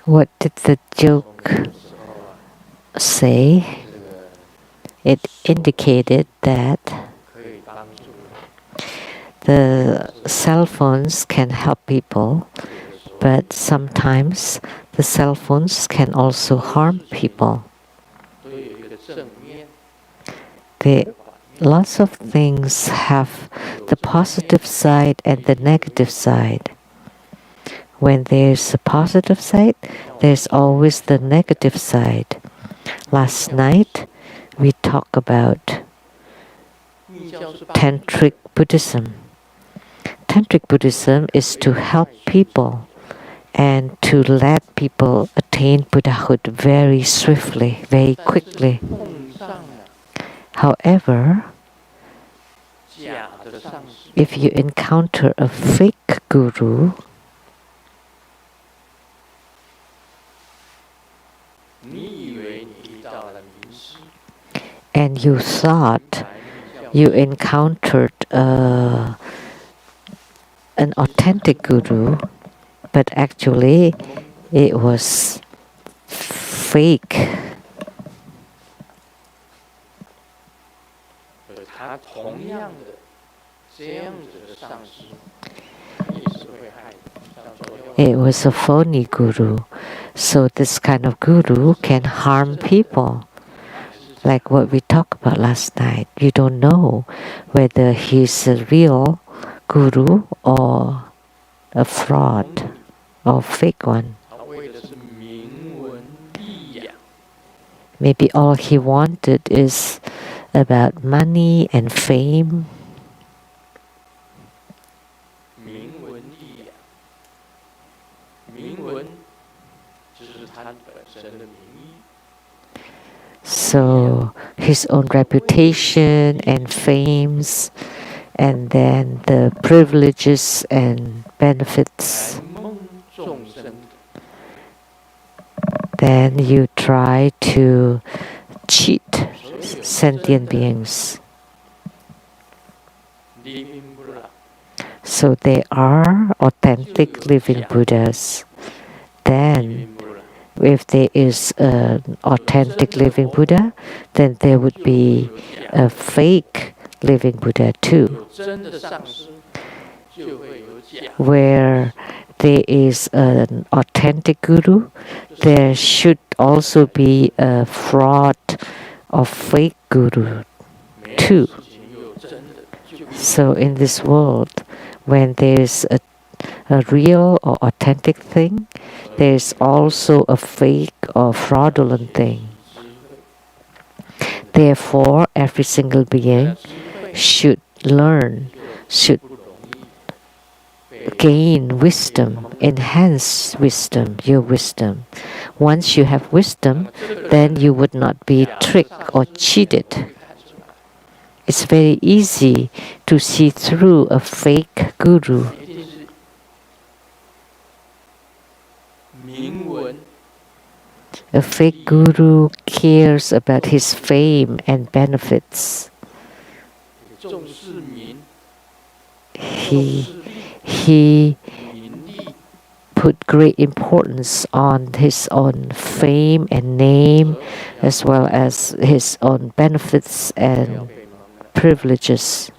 What did the joke say? It indicated that the cell phones can help people, but sometimes the cell phones can also harm people. Lots of things have the positive side and the negative side. When there's a positive side, there's always the negative side. Last night, we talked about Tantric Buddhism. Tantric Buddhism is to help people and to let people attain Buddhahood very swiftly, very quickly. However, if you encounter a fake guru, and you thought you encountered an authentic guru, but actually it was fake. It was a phony guru. So this kind of guru can harm people. Like what we talked about last night. You don't know whether he's a real guru or a fraud or fake one. Maybe all he wanted is about money and fame. So his own reputation and fames, and then the privileges and benefits. Then you try to cheat sentient beings. So they are authentic living Buddhas. Then if there is an authentic living Buddha, then there would be a fake living Buddha too. Where there is an authentic guru, there should also be a fraud or fake guru too. So in this world, when there is a real or authentic thing, there is also a fake or fraudulent thing. Therefore, every single being should learn, should gain wisdom, enhance wisdom, your wisdom. Once you have wisdom, then you would not be tricked or cheated. It's very easy to see through a fake guru. A fake guru cares about his fame and benefits. He put great importance on his own fame and name, as well as his own benefits and privileges.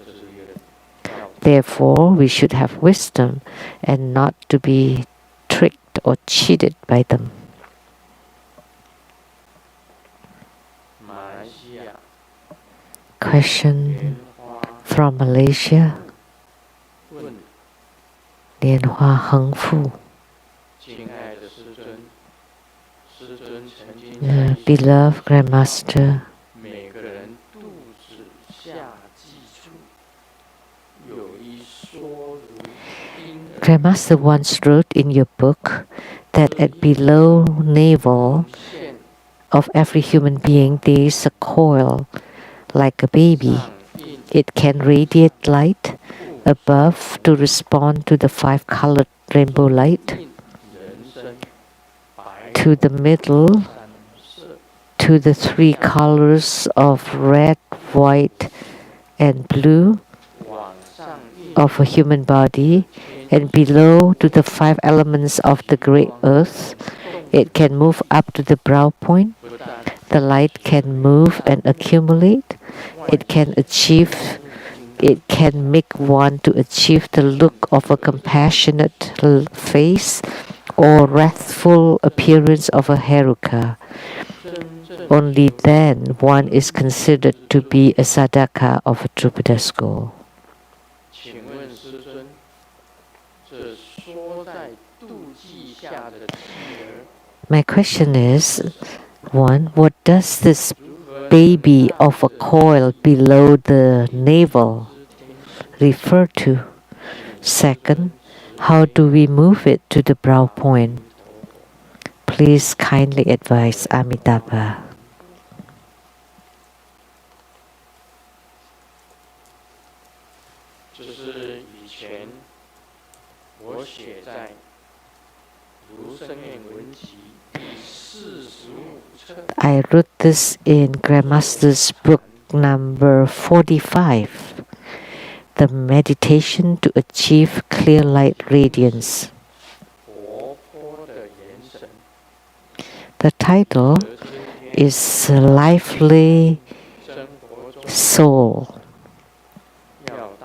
Therefore, we should have wisdom and not to be tricked or cheated by them. Question from Malaysia. Lianhua Hengfu. Beloved Grandmaster, Grandmaster once wrote in your book that at below navel of every human being there is a coil like a baby. It can radiate light above to respond to the 5-colored rainbow light, to the middle, to the 3 colors of red, white, and blue of a human body, and below to the 5 elements of the great earth. It can move up to the brow point. The light can move and accumulate. It can make one to achieve the look of a compassionate face or wrathful appearance of a Heruka. Only then one is considered to be a sadhaka of a true Buddha school. My question is, 1. What does this baby of a coil below the navel refer to? 2. How do we move it to the brow point? Please kindly advise Amitabha. I wrote this in Grandmaster's book number 45, The Meditation to Achieve Clear Light Radiance. The title is Lively Soul.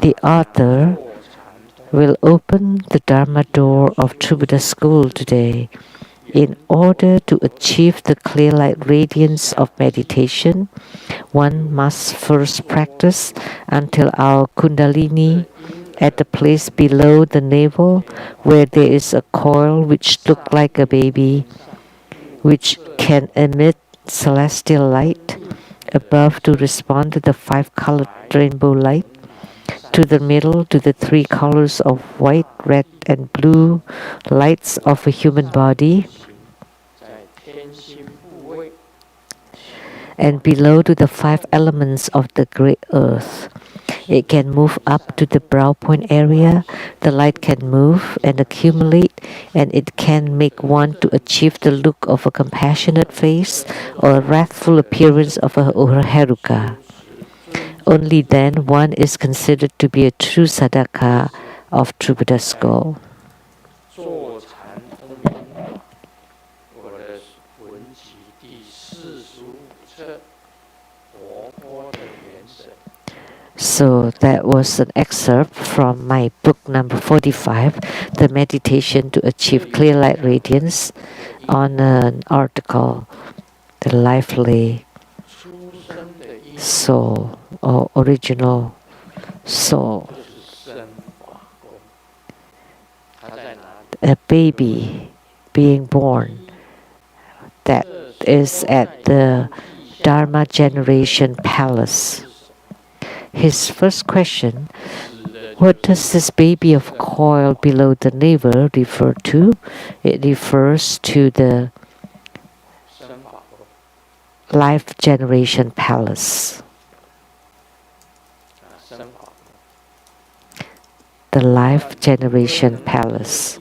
The author will open the Dharma door of True Buddha School today. In order to achieve the clear light radiance of meditation, one must first practice until our Kundalini at the place below the navel where there is a coil which looks like a baby, which can emit celestial light above to respond to the 5-colored rainbow light, to the middle, to the 3 colors of white, red, and blue lights of a human body, and below to the 5 elements of the great earth. It can move up to the brow point area. The light can move and accumulate, and it can make one to achieve the look of a compassionate face or a wrathful appearance of a Heruka. Only then one is considered to be a true sadhaka of true Buddha school. So that was an excerpt from my book number 45, The Meditation to Achieve Clear Light Radiance, on an article, The Lively Soul, or Original Soul. A baby being born, that is at the Dharma Generation Palace. His first question, what does this baby of coil below the navel refer to? It refers to the Life Generation Palace. The Life Generation Palace.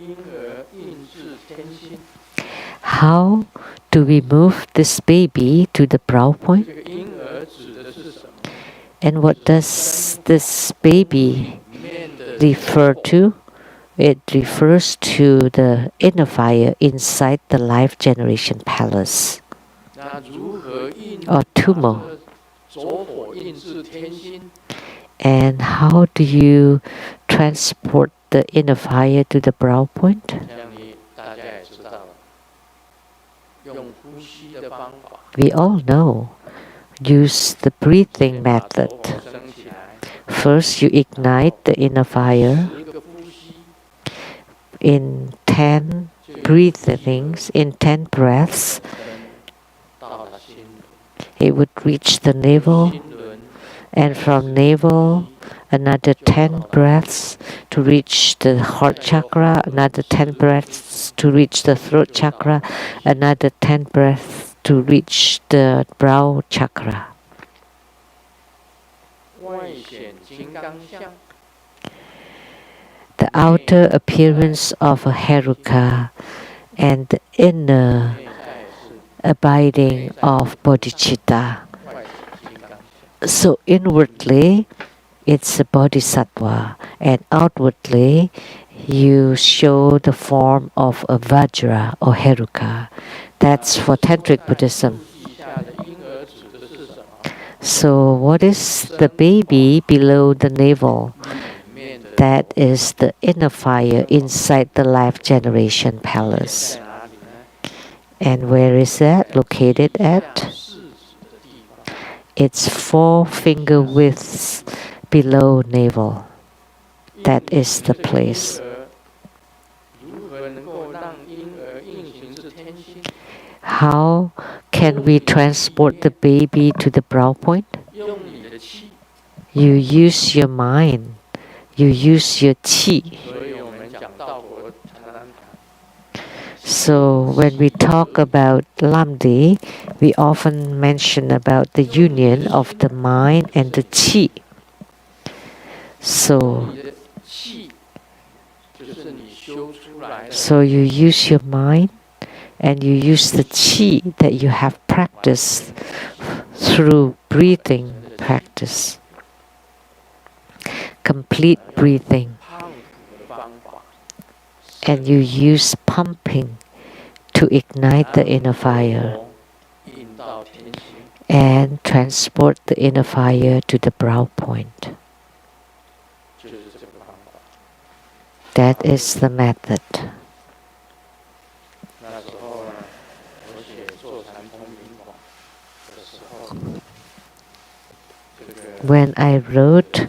How do we move this baby to the brow point? And what does this baby refer to? It refers to the inner fire inside the Life Generation Palace, or Tumo. And how do you transport the inner fire to the brow point? We all know. Use the breathing method. First, you ignite the inner fire in 10 breathings, in 10 breaths. It would reach the navel, and from navel, another 10 breaths to reach the heart chakra, another 10 breaths to reach the throat chakra, another 10 breaths to reach the brow chakra. The outer appearance of a Heruka and the inner abiding of bodhicitta. So inwardly, it's a bodhisattva, and outwardly, you show the form of a Vajra or Heruka. That's for Tantric Buddhism. So what is the baby below the navel? That is the inner fire inside the Life Generation Palace. And where is that located at? It's 4 finger widths below navel. That is the place. How can we transport the baby to the brow point? You use your mind. You use your qi. So when we talk about Lamdre, we often mention about the union of the mind and the qi. So you use your mind and you use the qi that you have practiced through breathing practice. Complete breathing. And you use pumping to ignite the inner fire and transport the inner fire to the brow point. That is the method. When I wrote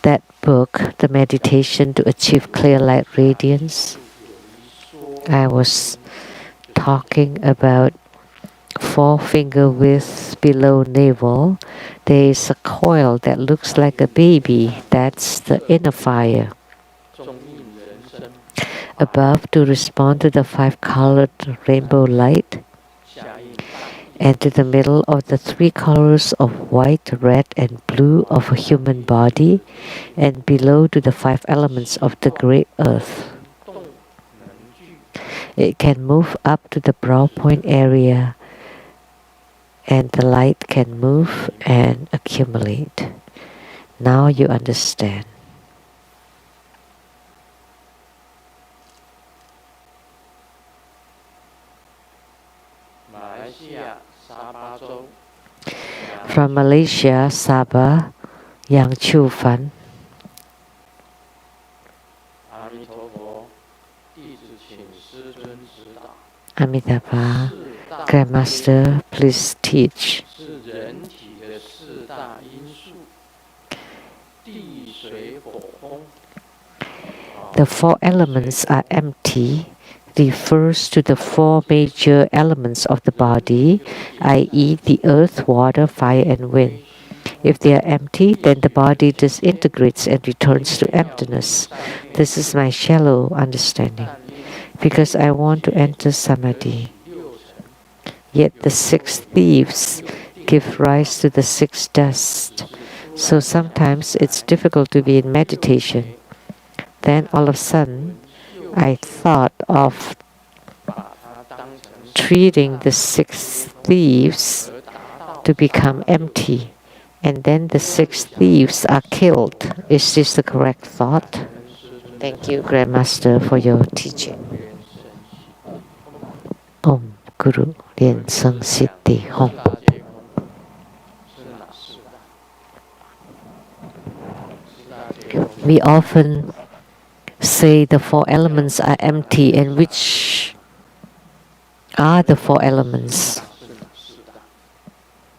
that book, The Meditation to Achieve Clear Light Radiance, I was talking about 4 finger widths below navel. There is a coil that looks like a baby. That's the inner fire. Above, to respond to the 5-colored rainbow light. Enter the middle of the three colors of white, red, and blue of a human body, and below to the five elements of the great earth. It can move up to the brow point area, and the light can move and accumulate. Now you understand. From Malaysia, Sabah, Yang Chu Fan. Amitabha, Grandmaster, please teach. The four elements are empty refers to the four major elements of the body, i.e. the earth, water, fire, and wind. If they are empty, then the body disintegrates and returns to emptiness. This is my shallow understanding, because I want to enter Samadhi. Yet the six thieves give rise to the six dust. So sometimes it's difficult to be in meditation. Then all of a sudden, I thought of treating the six thieves to become empty, and then the six thieves are killed. Is this the correct thought? Thank you, Grandmaster, for your teaching. Om Guru Lian-Sheng Siddhi Hom. We often say the four elements are empty, and which are the four elements?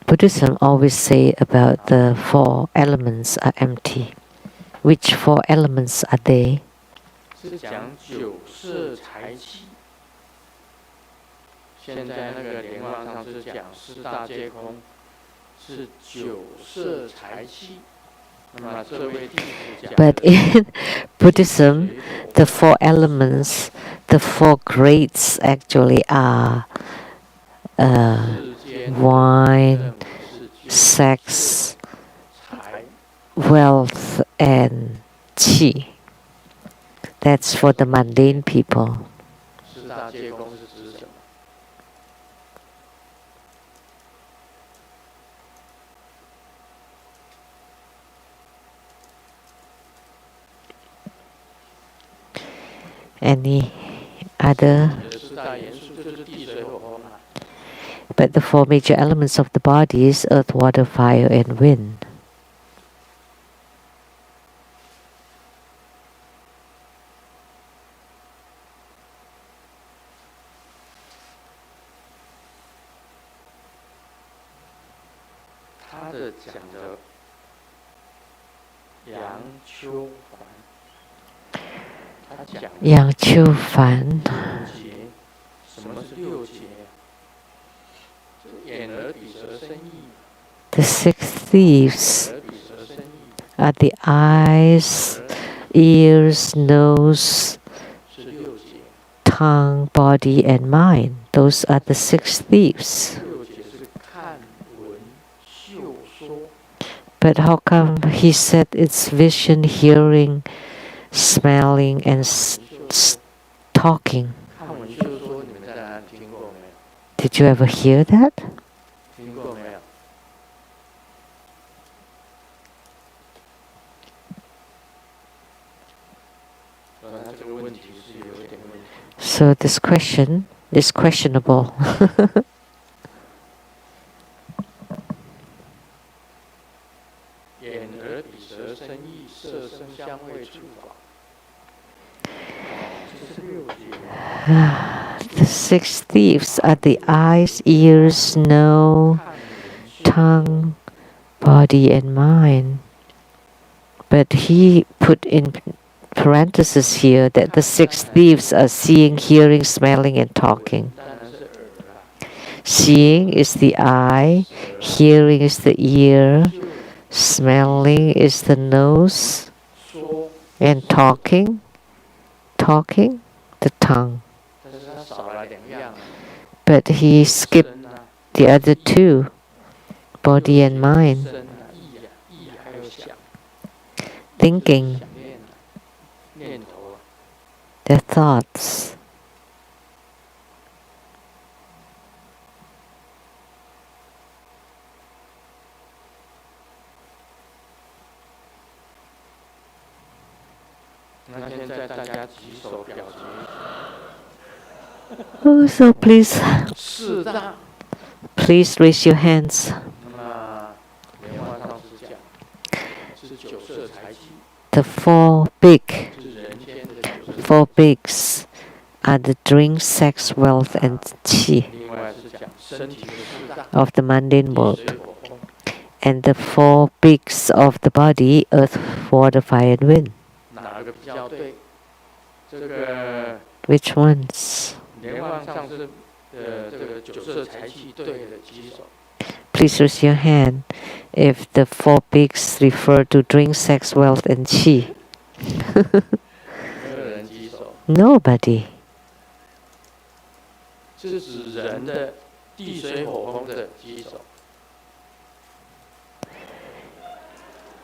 Buddhism always say about the four elements are empty. Which four elements are they? But in Buddhism, the four elements, the four grades actually are wine, sex, wealth, and qi. That's for the mundane people. Any other? But the four major elements of the body is earth, water, fire, and wind. Yang Chu Fan. The six thieves are the eyes, ears, nose, tongue, body, and mind. Those are the six thieves. But how come he said it's vision, hearing, smelling, and talking? Did you ever hear that? So this question is questionable. The six thieves are the eyes, ears, nose, tongue, body, and mind. But he put in parentheses here that the six thieves are seeing, hearing, smelling, and talking. Seeing is the eye, hearing is the ear, smelling is the nose, and talking the tongue. But he skipped the other two, body and mind, thinking, their thoughts. Oh, so please raise your hands. The four bigs are the drink, sex, wealth, and qi of the mundane world. And the four bigs of the body, earth, water, fire, and wind. Which ones? Please raise your hand if the four bigs refer to drink, sex, wealth, and qi. Nobody.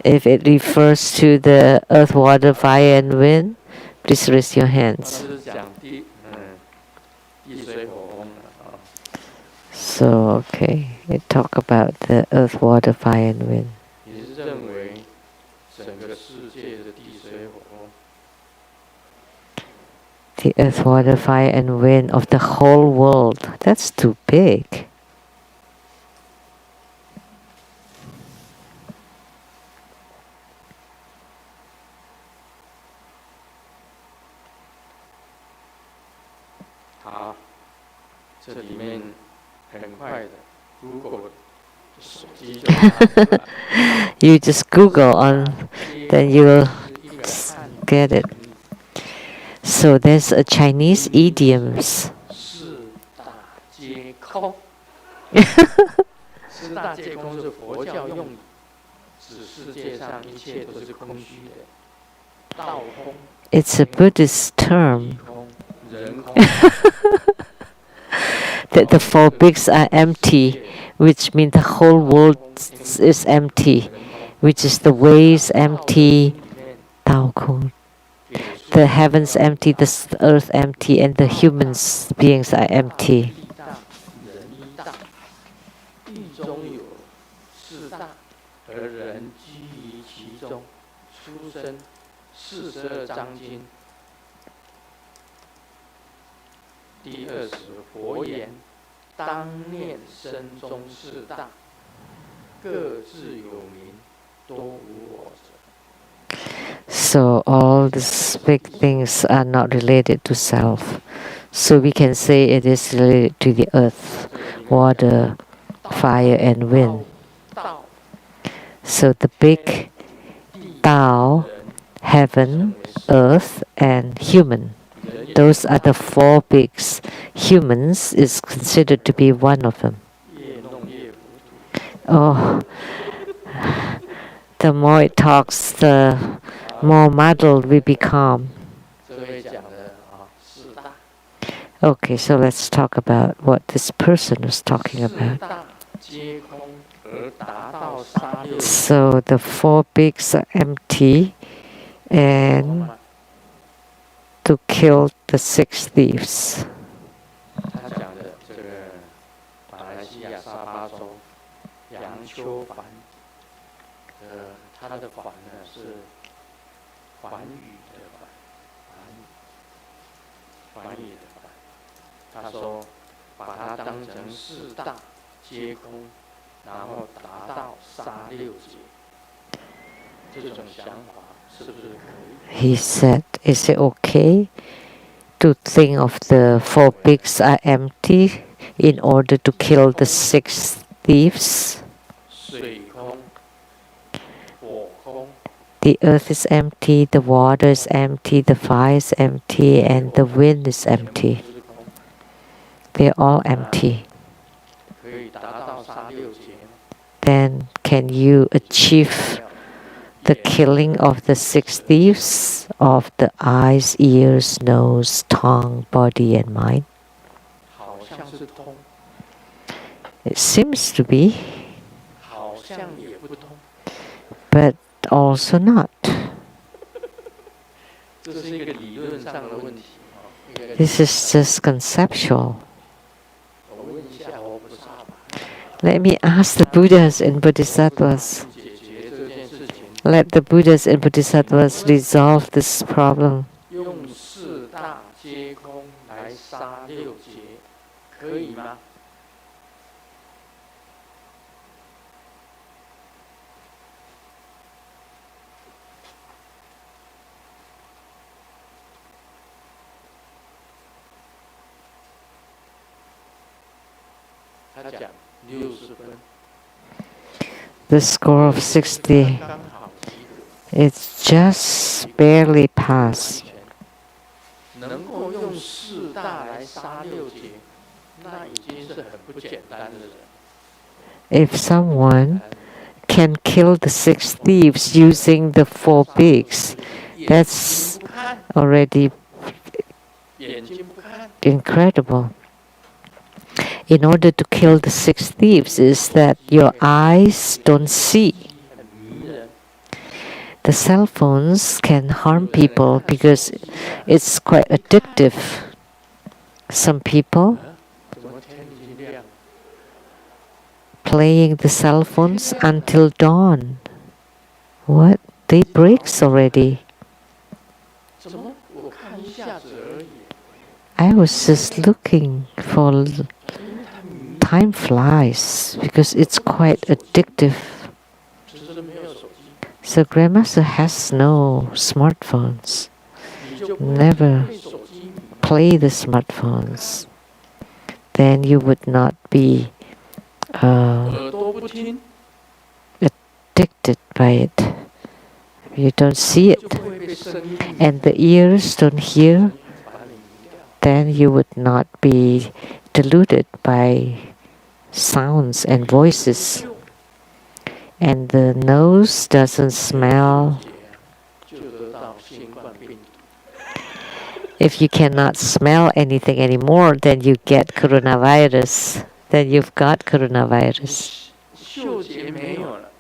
If it refers to the earth, water, fire, and wind, please raise your hands. So, okay, we talk about the earth, water, fire, and wind. The earth, water, fire, and wind of the whole world. That's too big. You just Google on, then you will get it. So there's a Chinese idioms. It's a Buddhist term. That the four bigs are empty, which means the whole world is empty, which is the waves empty, Tao Kung. The heavens empty, the earth empty, and the human beings are empty. So all these big things are not related to self. So we can say it is related to the earth, water, fire, and wind. So the big Tao, heaven, earth, and human. Those are the four bigs. Humans is considered to be one of them. Oh, the more it talks, the more muddled we become. Okay, so let's talk about what this person was talking about. So the four bigs are empty, and to kill the six thieves. He said, is it okay to think of the four bigs are empty in order to kill the six thieves? The earth is empty, the water is empty, the fire is empty, and the wind is empty. They're all empty. Then can you achieve the killing of the six thieves of the eyes, ears, nose, tongue, body, and mind? It seems to be, 好像也不通。 but also not. 这是一个理论上的问题。 This is just conceptual. 我问一下佛菩萨吧。 Let me ask the Buddhas and Bodhisattvas. 解决这件事情。 Let the Buddhas and Bodhisattvas resolve this problem. 用四大皆空来杀六劫，可以吗？ 他讲60分， The score of 60, 刚好及格。 it's just barely passed. 能够用四大来杀六劫，那已经是很不简单的人。 If someone can kill the 6 thieves using the 4 bigs, that's already 眼睛不看， incredible. In order to kill the 6 thieves is that your eyes don't see. 很迷人。 The cell phones can harm people because it's quite addictive. Some people 怎么天已经亮了？ playing the cell phones until dawn. What? Day breaks already. 怎么？我看一下子而已。 I was just looking for time flies because it's quite addictive. 只是没有手机， So Grandmaster has no smartphones. 你就不 Never 会手机， play the smartphones. Then you would not be 耳朵不听， addicted by it. You don't see 就 it 不会被声音 and the ears don't hear, 把你迷掉。 then you would not be deluded by sounds and voices. And the nose doesn't smell. 就得到新冠病毒。 If you cannot smell anything anymore, then you get coronavirus. Then you've got coronavirus. 嗅觉没有了，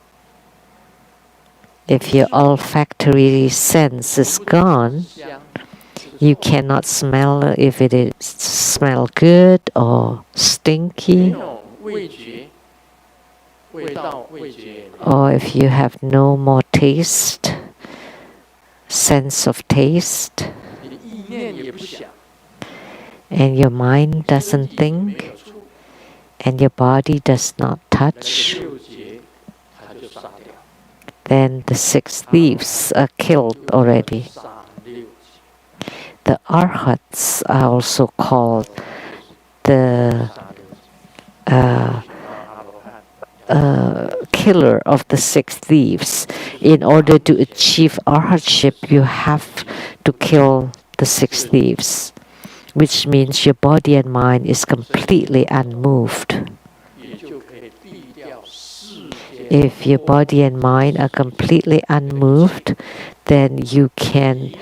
If your olfactory sense is gone, 香 you cannot smell if it is smell good or 没 stinky, 有味觉，味道味觉也没有。 or if you have no more taste, sense of taste, 你的意念也不想， and your mind 身 doesn't 体也没 think, 有触， and your body does not 那 touch, 个六节他就杀掉， then the 6 thieves are killed already. 杀六节。 The arhats are also called the 杀六节。阿罗汉， killer of the 6 thieves. In order to achieve arhatship, you have to kill the 6 thieves, which means your body and mind is completely unmoved. 也就可以避掉世间 If your body and mind are completely unmoved, then you can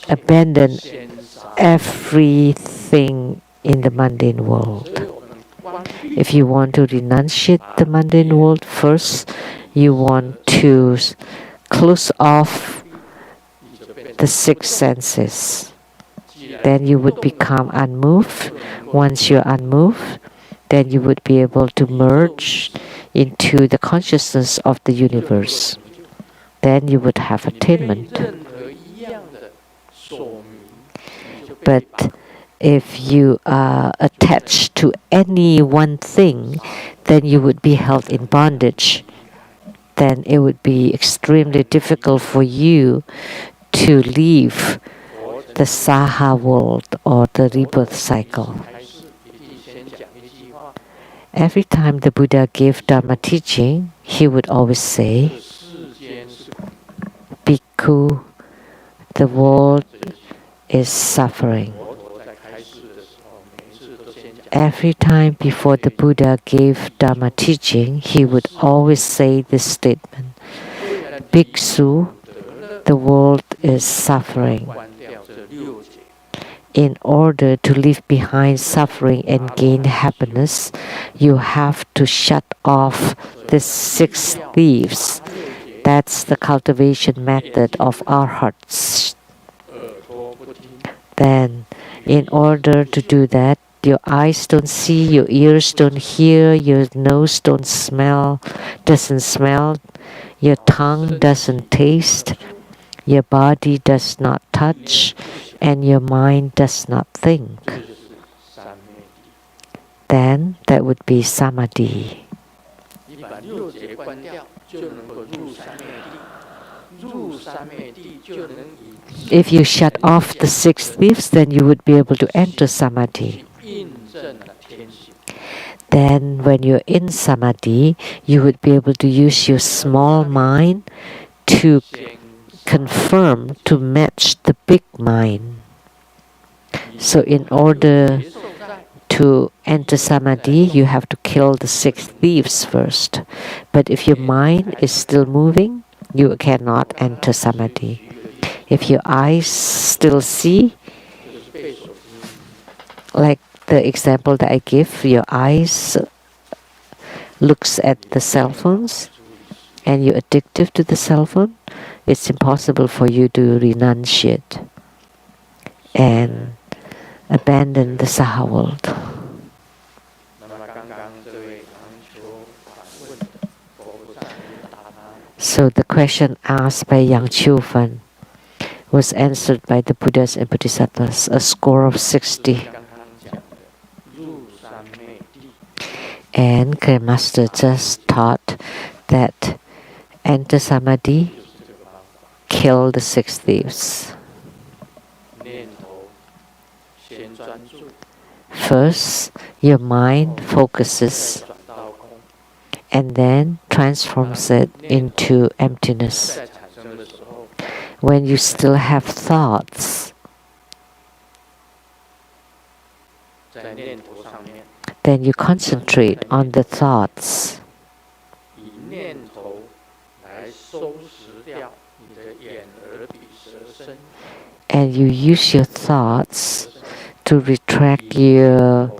abandon 先杀。 everything in the mundane world. 所以我们关闭 If you want to renunciate the mundane world, first you want to close off 你就变 the 成 6 senses. 既然 Then you would become unmoved. Once you're unmoved, then you would be able to merge into the consciousness of the universe. Then you would have 你被 attainment. 任何一样的所迷，你就被 But if you are attached to any one thing, then you would be held in bondage. Then it would be extremely difficult for you to leave 佛曾 the Saha world or the rebirth cycle. 开始一定先讲一句话： Every time the Buddha gave Dharma teaching, he would always say, 这世间是苦， Bhikkhu, the world is suffering. 佛陀在开示的时候，每一次都先讲 Every time before the Buddha gave Dharma teaching, he would always say this statement, 虽然 Bhikkhu, 得了 the world is suffering. 关掉这六节， in order to leave behind suffering and gain happiness, you have to shut off the 6 thieves. That's the cultivation method of our hearts. Then, in order to do that, your eyes don't see, your ears don't hear, your nose doesn't smell, your tongue doesn't taste, your body does not touch, and your mind does not think. Then that would be samadhi. If you shut off the 6 thieves, then you would be able to enter samadhi. Then when you're in samadhi, you would be able to use your small mind to confirm, to match the big mind. So in order to enter samadhi, you have to kill the 6 thieves first. But if your mind is still moving, you cannot enter samadhi. If your eyes still see, like the example that I give, your eyes looks at the cell phones and you're addictive to the cell phone, it's impossible for you to renunciate and abandon the Saha world. So the question asked by Yang Chu-fan was answered by the Buddhas and Bodhisattvas, a score of 60. And Grandmaster just taught that enter samadhi, kill the 6 thieves. First, your mind focuses and then transforms it into emptiness. When you still have thoughts, then you concentrate on the thoughts. And you use your thoughts to retract your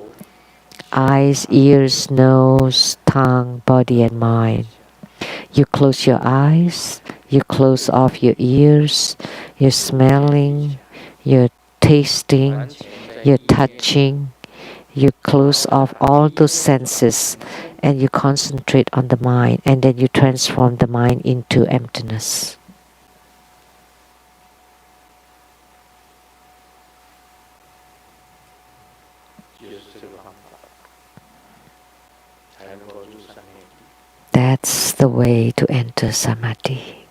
eyes, ears, nose, tongue, body, and mind. You close your eyes, you close off your ears, you're smelling, you're tasting, you're touching. You close off all those senses and you concentrate on the mind, and then you transform the mind into emptiness. That's the way to enter samadhi.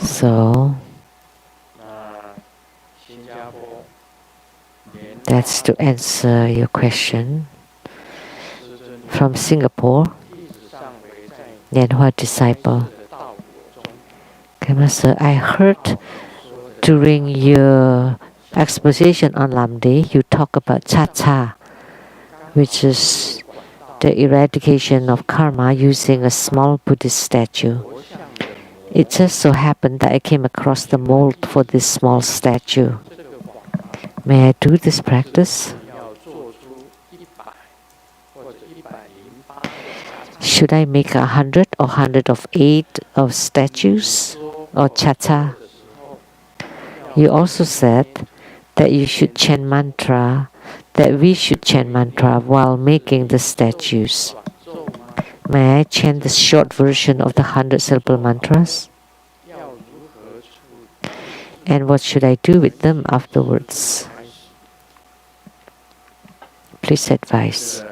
So, that's to answer your question. From Singapore, Nianhua disciple. Master, I heard during your exposition on Lamdre, you talk about cha-cha, which is the eradication of karma using a small Buddhist statue. It just so happened that I came across the mold for this small statue. May I do this practice? Should I make 100 or 108 of statues or cha-cha? You also said that you should chant mantra, that we should chant mantra while making the statues. May I chant the short version of the 100 syllable mantras? And what should I do with them afterwards? Please advise.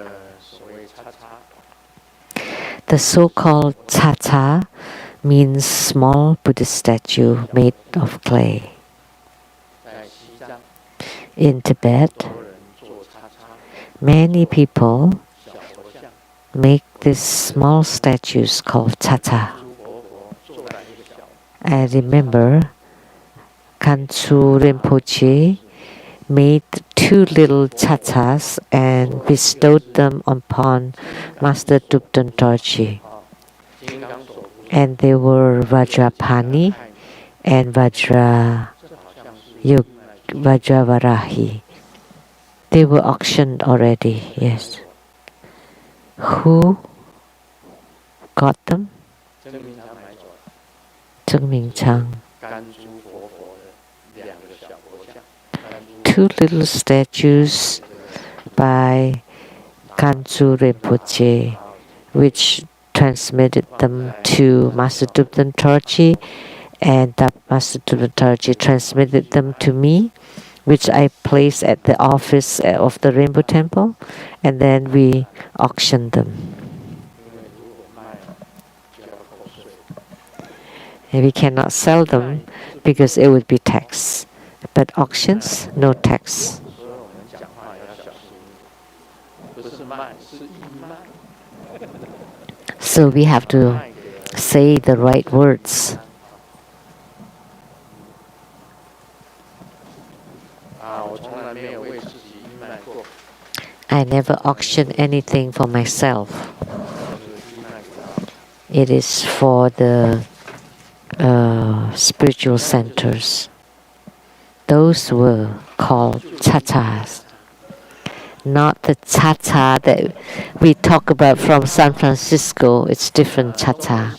The so-called cha-cha means small Buddhist statue made of clay. In Tibet, many people make these small statues called cha-cha. I remember Kanchu Rinpoche made 2 little cha-chas and bestowed them upon Master Thubten Dorje. And they were Vajrapani, and Vajravarahi. They were auctioned already, yes. Who got them? Zheng Mingchang. Two little statues by Kanzu Rinpoche, which transmitted them to Master Dubden Torji, and that Master Dubden Torji transmitted them to me, which I placed at the office of the Rainbow Temple, and then we auctioned them. And we cannot sell them because it would be tax. But auctions, no tax. So we have to say the right words. I never auction anything for myself. It is for the spiritual centers. Those were called chatas. Not the chata that we talk about from San Francisco. It's different chata.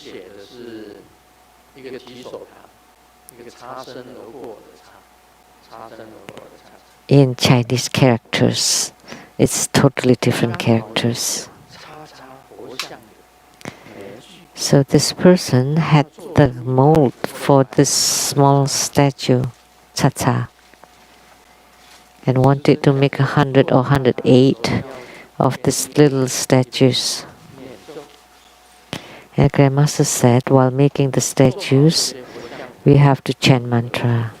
In Chinese characters, it's totally different characters. So this person had the mold for this small statue, chata, and wanted to make 100 or 108 of these little statues. And Grandmaster said, while making the statues, we have to chant mantra.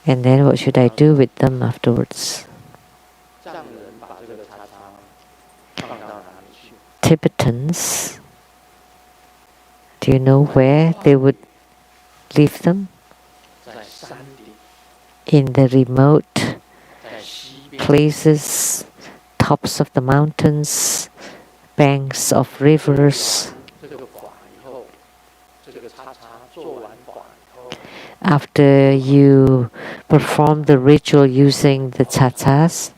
And then what should I do with them afterwards? Tibetans, do you know where they would leave them? In the remote places, tops of the mountains, banks of rivers. After you perform the ritual using the chatas,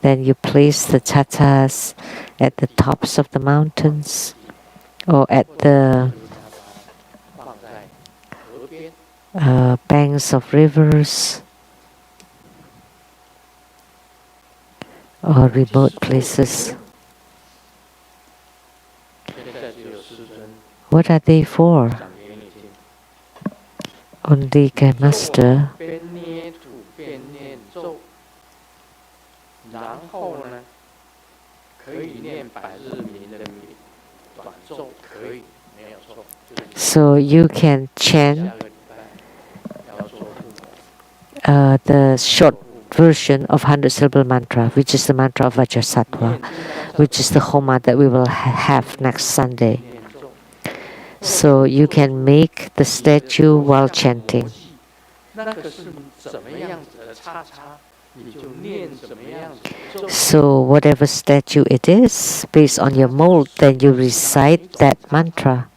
then you place the chatas at the tops of the mountains or at the banks of rivers or remote places. What are they for? Only Master so you can chant the short version of 100 syllable mantra, which is the mantra of Vajrasattva, which is the Homa that we will have next Sunday. So you can make the statue while chanting. So whatever statue it is, based on your mold, then you recite that mantra.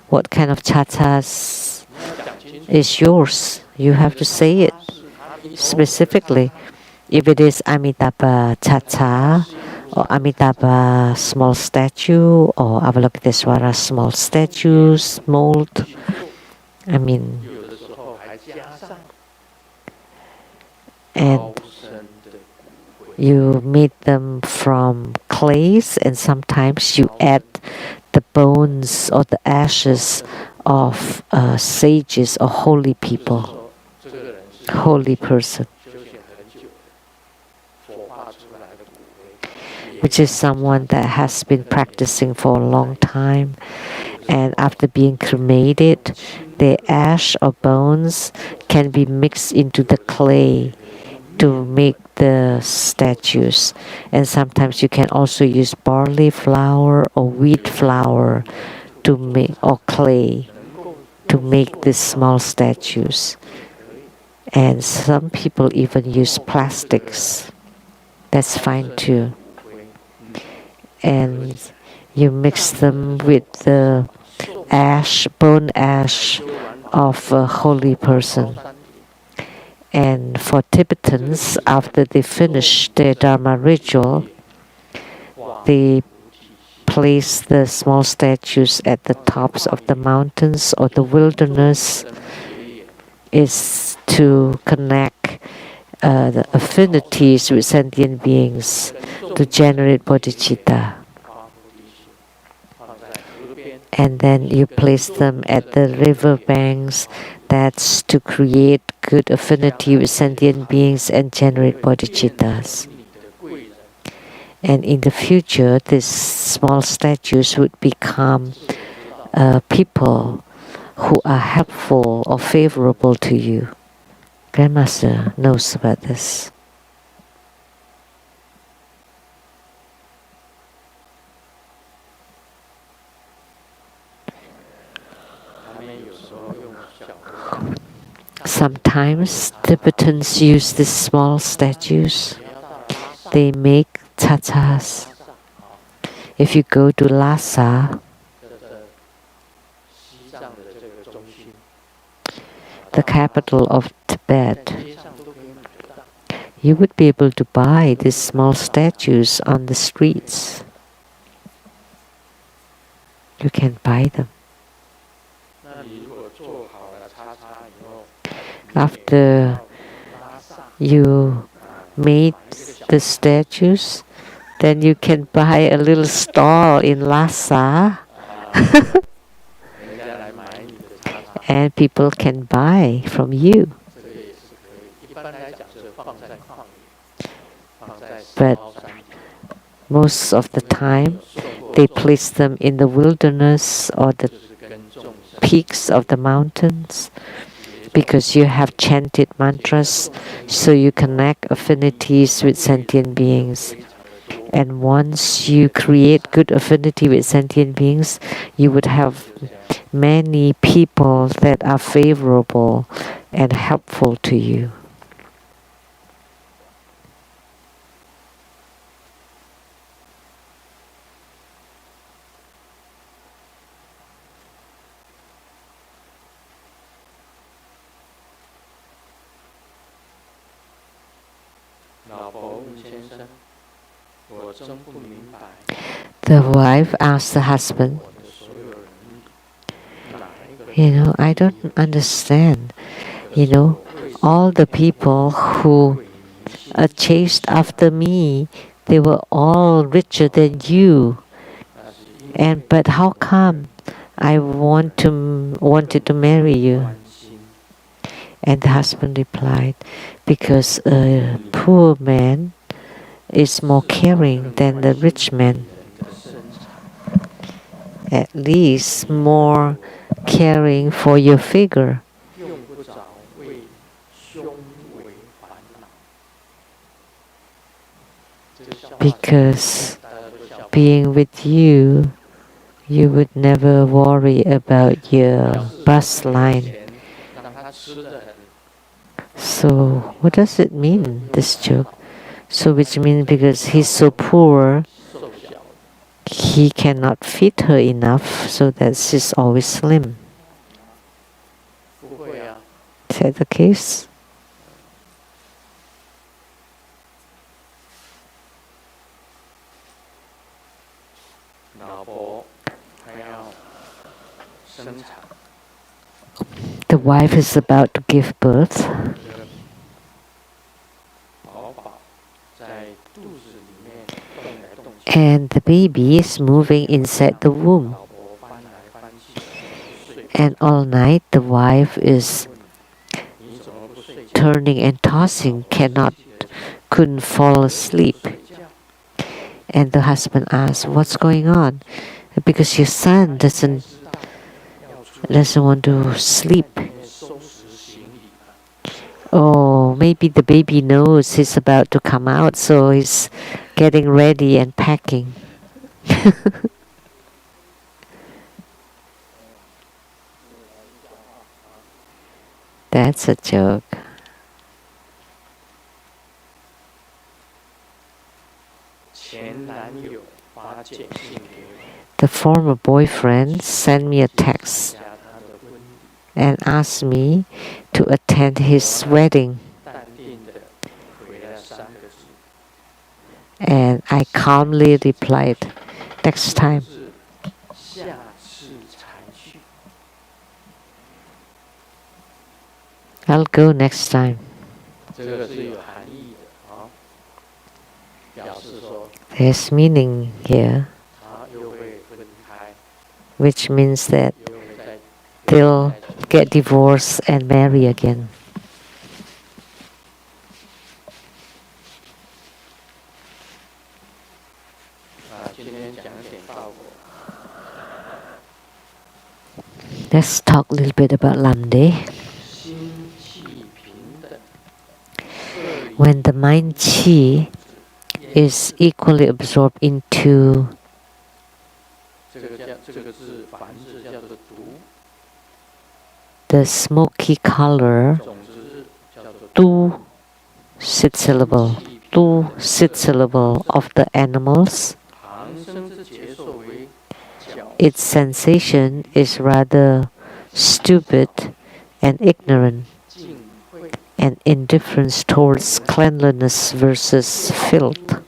What kind of chatas is yours? You have to say it specifically. If it is Amitabha chata, or Amitabha small statue, or Avalokitesvara small statues, mold, and you made them from clays, and sometimes you add the bones or the ashes of sages or holy people, holy person, which is someone that has been practicing for a long time, and after being cremated, the ash or bones can be mixed into the clay to make the statues. And sometimes you can also use barley flour or wheat flour to make, or clay, to make these small statues. And some people even use plastics. That's fine too. And you mix them with the ash, bone ash of a holy person. And for Tibetans, after they finish their Dharma ritual, they place the small statues at the tops of the mountains or the wilderness is to connect the affinities with sentient beings to generate bodhicitta. And then you place them at the river banks. That's to create good affinity with sentient beings and generate bodhicittas. And in the future, these small statues would become people who are helpful or favorable to you. Grandmaster knows about this. Sometimes Tibetans use these small statues. They make tatas. If you go to Lhasa, the capital of Tibet, you would be able to buy these small statues on the streets. You can buy them. After you made the statues, then you can buy a little stall in Lhasa and people can buy from you. But most of the time, they place them in the wilderness or the peaks of the mountains because you have chanted mantras, so you connect affinities with sentient beings. And once you create good affinity with sentient beings, you would have many people that are favorable and helpful to you. The wife asked the husband, I don't understand. All the people who chased after me, they were all richer than you. But how come I wanted to marry you? And the husband replied, because a poor man is more caring than the rich man. At least more caring for your figure. Because being with you, you would never worry about your bust line. So what does it mean, this joke? So which means because he's so poor, he cannot feed her enough, so that she's always slim. Is that the case? The wife is about to give birth. And the baby is moving inside the womb. And all night the wife is turning and tossing, couldn't fall asleep. And the husband asks, what's going on? Because your son doesn't want to sleep. Oh, maybe the baby knows he's about to come out, so he's getting ready and packing. That's a joke. The former boyfriend sent me a text and asked me to attend his wedding. And I calmly replied, next time. I'll go next time. There's meaning here, which means that they'll get divorced and marry again. Let's talk a little bit about Lamdre. When the mind chi is equally absorbed into the smoky color, tu sit syllable of the animals, its sensation is rather stupid and ignorant, and indifference towards cleanliness versus filth.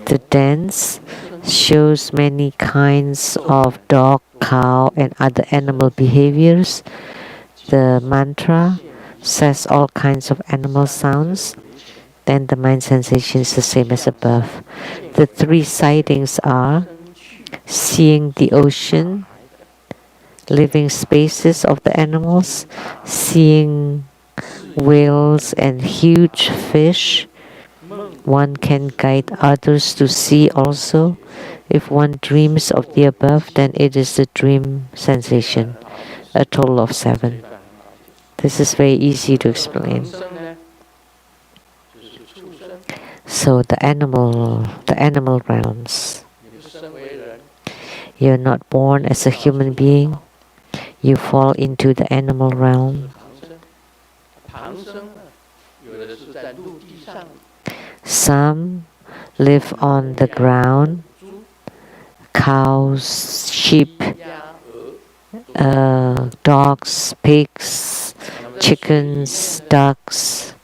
The dance shows many kinds of dog, cow, and other animal behaviors. The mantra says all kinds of animal sounds. Then the mind sensation is the same as above. The three sightings are seeing the ocean, living spaces of the animals, seeing whales and huge fish. One can guide others to see also. If one dreams of the above, then it is the dream sensation, a total of 7. This is very easy to explain. So the animal realms. You're not born as a human being. You fall into the animal realm. Some live on the ground. Cows, sheep, dogs, pigs, chickens, ducks,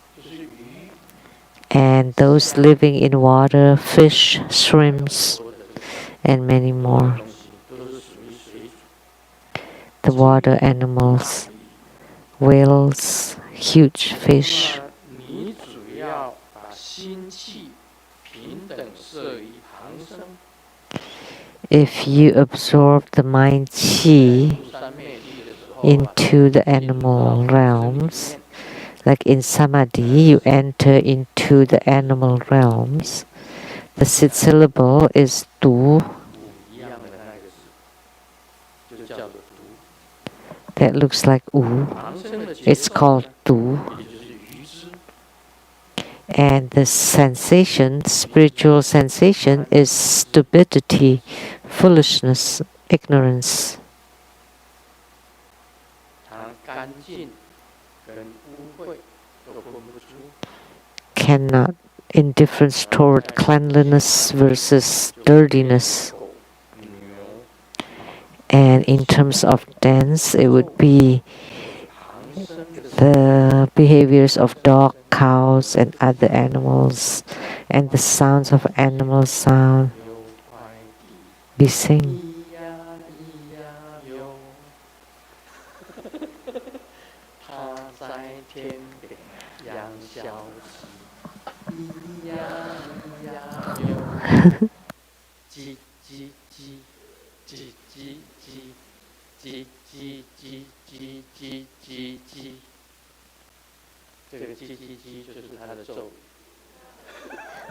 and those living in water, fish, shrimps, and many more. The water animals, whales, huge fish. If you absorb the mind chi into the animal realms, like in samadhi, you enter into the animal realms. The sit syllable is tu. That looks like u. It's called tu. And the sensation, spiritual sensation, is stupidity, foolishness, ignorance. Cannot, indifference toward cleanliness versus dirtiness. And in terms of dance, it would be the behaviors of dog, cows, and other animals, and the sounds of animal sound. We sing.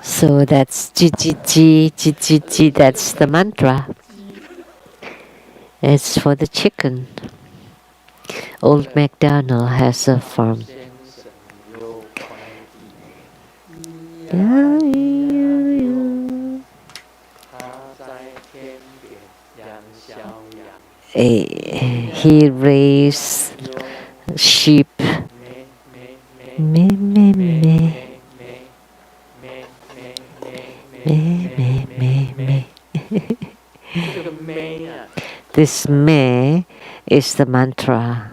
So that's ji ji ji ji ji ji. That's the mantra. It's for the chicken. Old MacDonald has a farm. He raised sheep. Me, me, me. Me, me, me, me. This me is the mantra.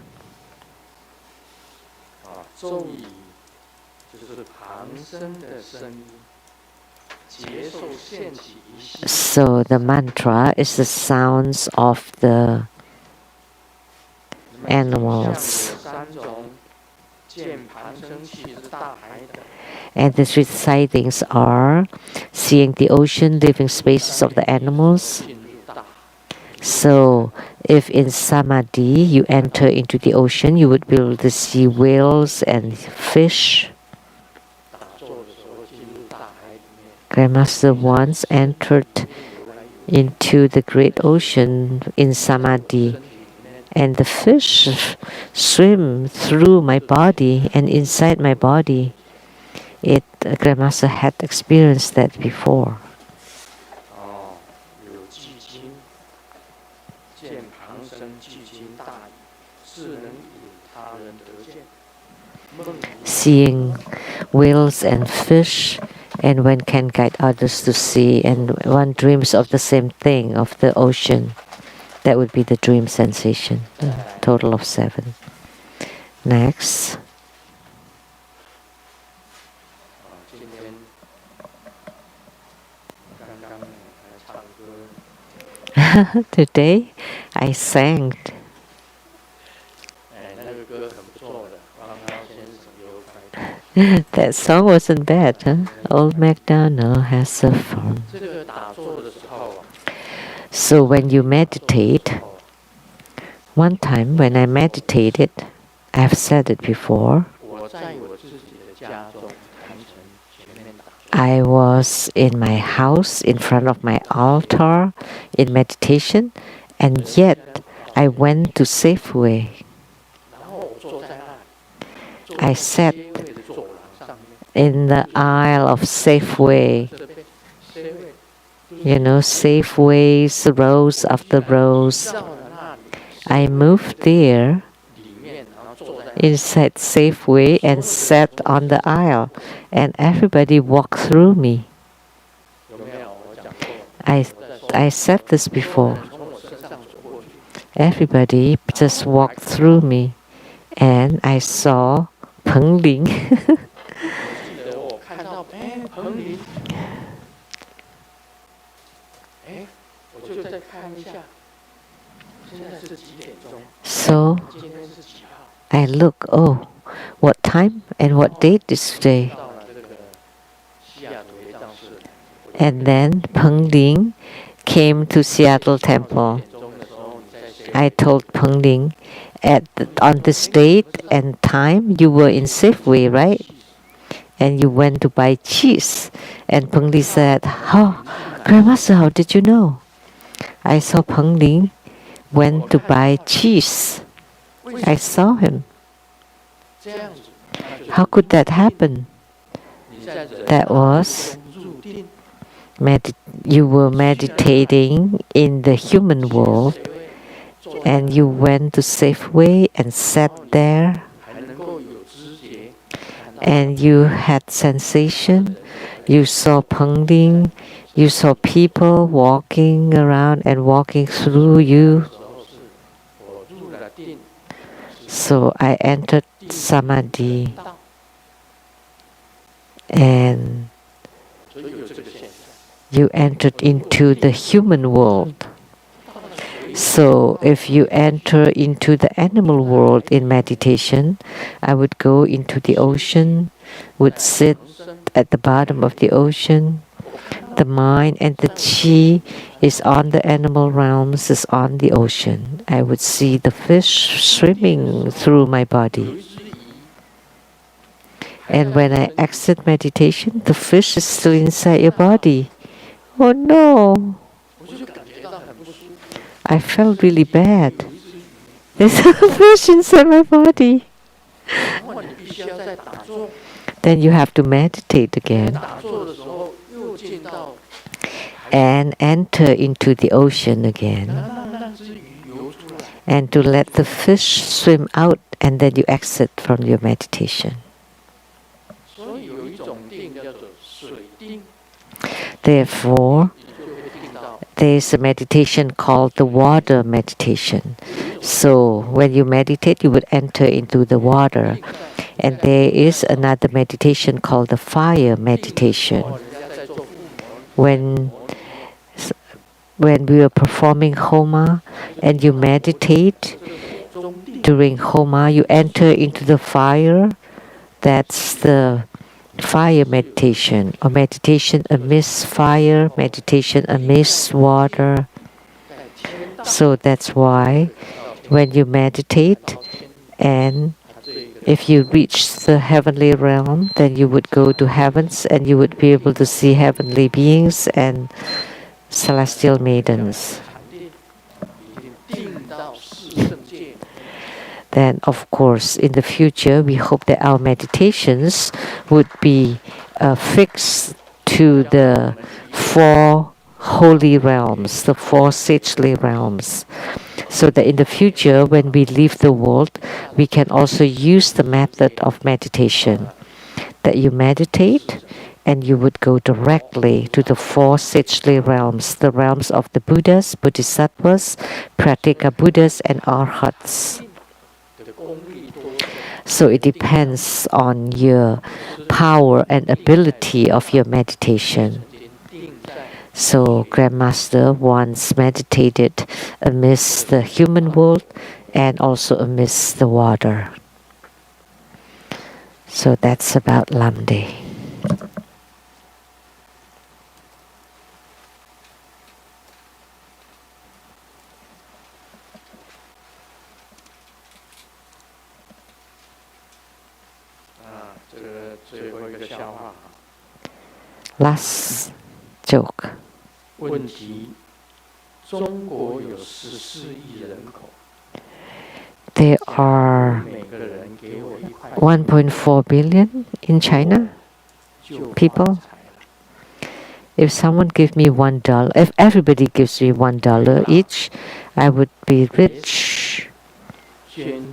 咒语就是旁生的声音，接受现起一息。So the mantra is the sounds of the animals. And the three sightings are seeing the ocean, living spaces of the animals. So if in samadhi you enter into the ocean, you would be able to see whales and fish. Grandmaster once entered into the great ocean in samadhi, and the fish swim through my body and inside my body. Grandmaster had experienced that before. Seeing whales and fish, and one can guide others to see, and one dreams of the same thing, of the ocean. That would be the dream sensation, a total of 7. Next. Today I sang. That song wasn't bad, huh? Old MacDonald has a farm. So when you meditate, one time when I meditated, I've said it before, I was in my house in front of my altar in meditation, and yet I went to Safeway. I sat in the aisle of Safeway. You know, Safeways, rows after rows. I moved there inside Safeway and sat on the aisle, and everybody walked through me. I said this before. Everybody just walked through me, and I saw Peng Ling. So I look, oh, what time and what date is today? And then Peng Ling came to Seattle Temple. I told Peng Ling, on this date and time you were in Safeway, right? And you went to buy cheese. And Peng Ling said, oh, Grandmaster, how did you know? I saw Peng Ling went to buy cheese. I saw him. How could that happen? That was you were meditating in the human world, and you went to Safeway and sat there, and you had sensation. You saw Peng Ling. You saw people walking around and walking through you. So I entered Samadhi, and you entered into the human world. So if you enter into the animal world in meditation, I would go into the ocean, would sit at the bottom of the ocean. The mind and the chi is on the animal realms, is on the ocean. I would see the fish swimming through my body. And when I exit meditation, the fish is still inside your body. Oh no! I felt really bad. There's a fish inside my body. Then you have to meditate again and enter into the ocean again, and to let the fish swim out, and then you exit from your meditation. Therefore, there's a meditation called the water meditation. So when you meditate, you would enter into the water. And there is another meditation called the fire meditation. When we are performing Homa and you meditate, during Homa you enter into the fire. That's the fire meditation, or meditation amidst fire, meditation amidst water. So that's why when you meditate, and if you reach the heavenly realm, then you would go to heavens and you would be able to see heavenly beings and celestial maidens. Then, of course, in the future, we hope that our meditations would be fixed to the 4 holy realms, the 4 sagely realms, so that in the future, when we leave the world, we can also use the method of meditation. That you meditate and you would go directly to the 4 sagely realms, the realms of the Buddhas, Bodhisattvas, Pratyeka Buddhas, and Arhats. So it depends on your power and ability of your meditation. So Grandmaster once meditated amidst the human world and also amidst the water. So that's about Lamdre. Last joke. There are 1.4 billion in China people. If someone gives me $1, if everybody gives me $1 each, I would be rich. The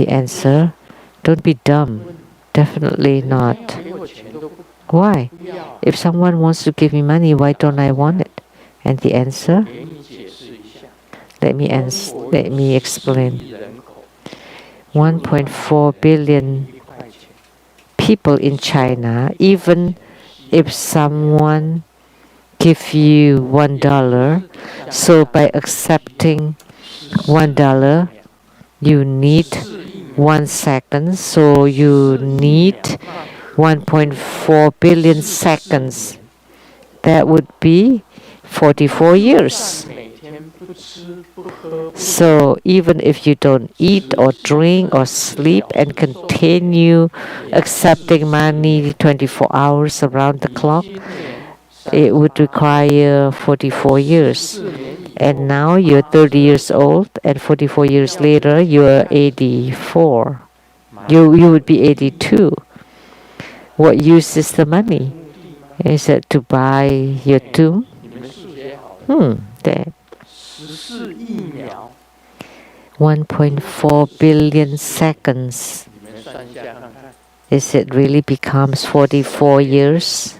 answer, don't be dumb. Definitely not. Why? If someone wants to give me money, why don't I want it? And the answer? Let me explain. 1.4 billion people in China, even if someone gives you $1, so by accepting $1, you need 1 second, so you need 1.4 billion seconds. That would be 44 years. So even if you don't eat or drink or sleep and continue accepting money 24 hours around the clock, it would require 44 years. And now you're 30 years old, and 44 years later you're 84. You would be 82. What use is the money? Is it to buy your tomb? That 1.4 billion seconds. Is it really becomes 44 years?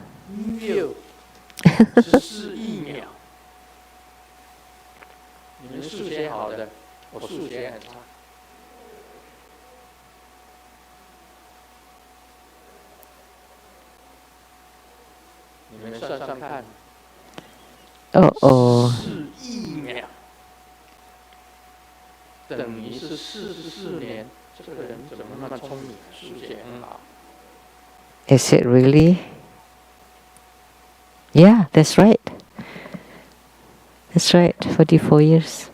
Uh-oh. Is it really? Yeah, that's right. That's right, 44 years.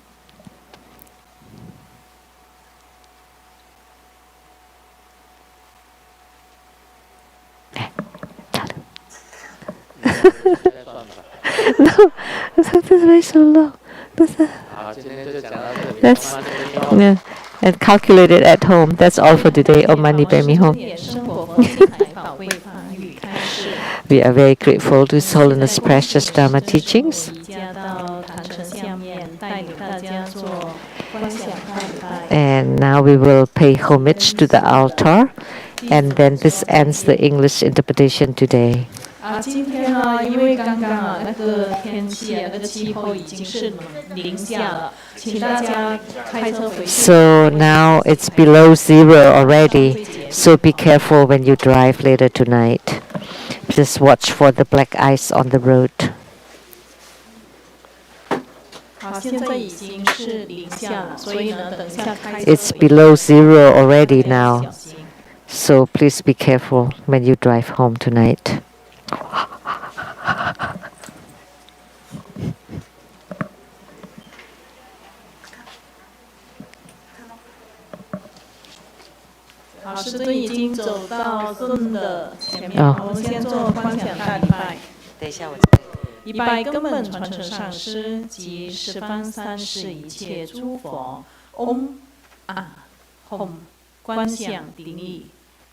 No, that's very so low. That's yeah, and calculate it at home. That's all for today. Om Mani Padme Hum. We are very grateful to His Holiness Precious Dharma teachings. And now we will pay homage to the altar, and then this ends the English interpretation today. 呢，因为刚刚啊那个天气啊，那个气候已经是零下了，请大家开车回去。So now it's below zero already. So be careful when you drive later tonight. Just watch for the black ice on the road. 好，现在已经是零下了，所以呢，等下开车。It's below zero already now. So please be careful when you drive home tonight. 好，师尊已经走到尊的前面，我们先做观想大礼拜。等一下，礼拜根本传承上师及十方三世一切诸佛，嗡啊吽观想顶礼，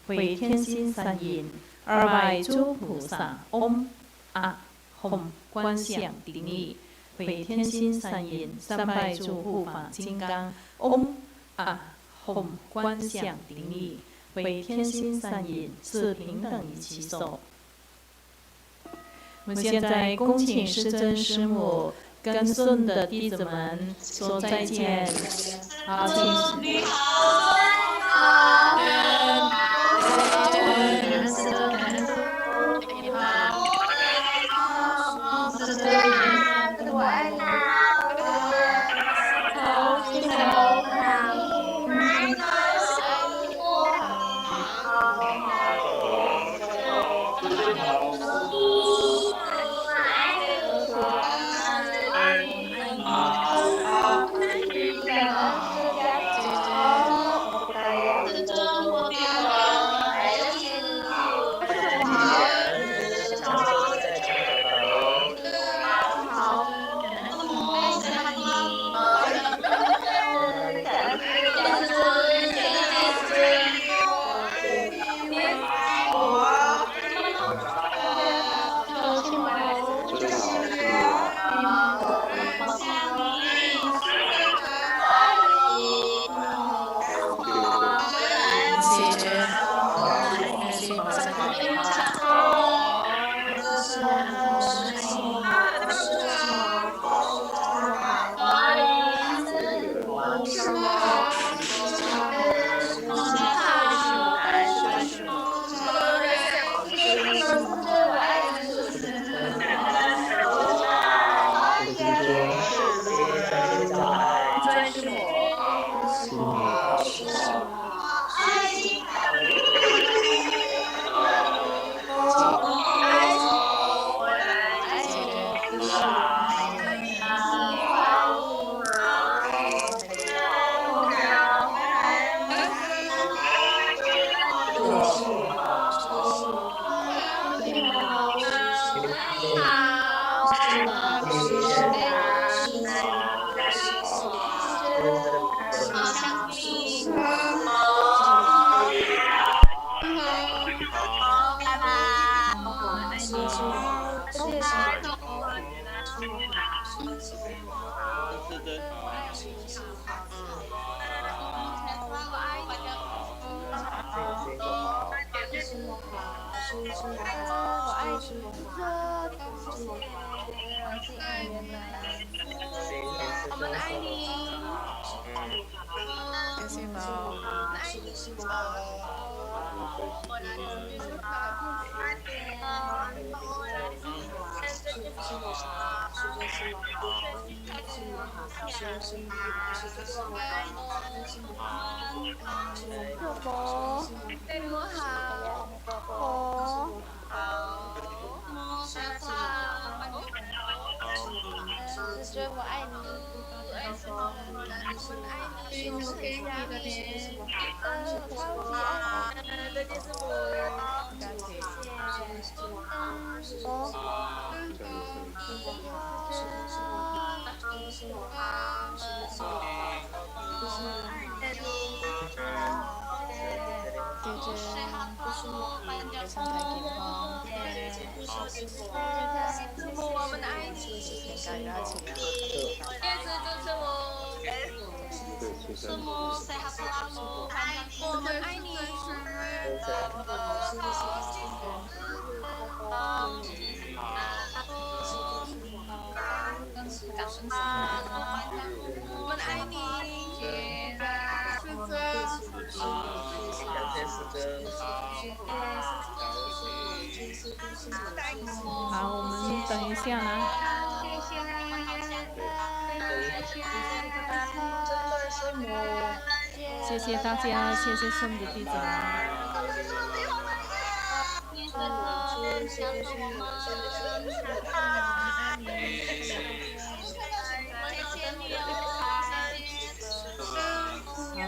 回天心三印，二拜诸菩萨，嗡啊吽观想顶礼，回天心三印，三拜诸护法金刚，嗡啊吽观想顶礼，回天心三印，四平等一起走。我们现在恭请师尊师母跟孙的弟子们说再见。好，请。你好，我爱你。我们爱你，好，我们等一下啦。谢谢大家，谢谢圣母弟子们。好，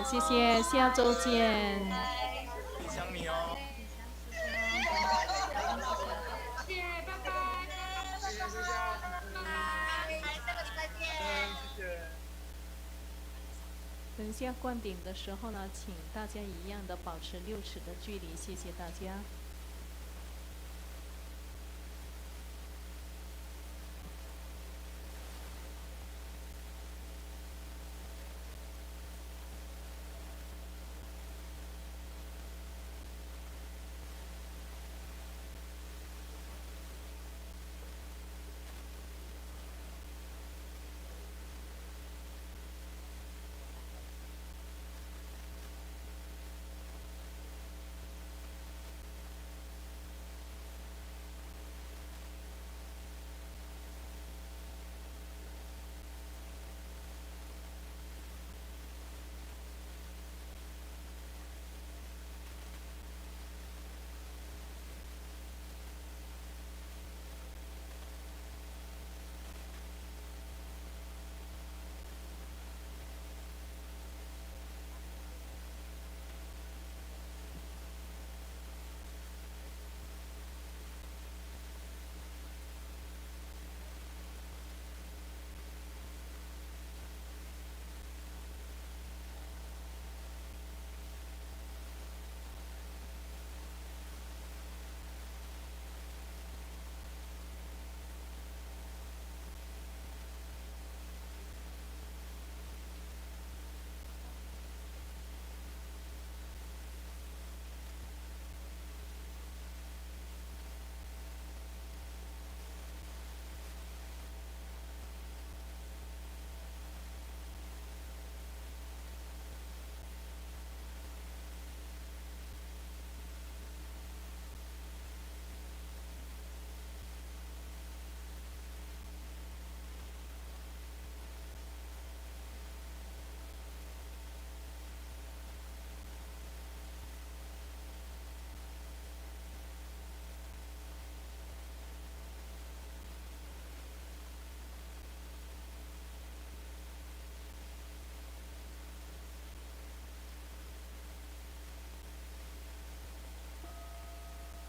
谢谢，下周见。想你哦。谢谢，拜拜。谢谢师兄，下个礼拜见。谢谢。等一下灌顶的时候呢，请大家一样的保持6尺的距离，谢谢大家。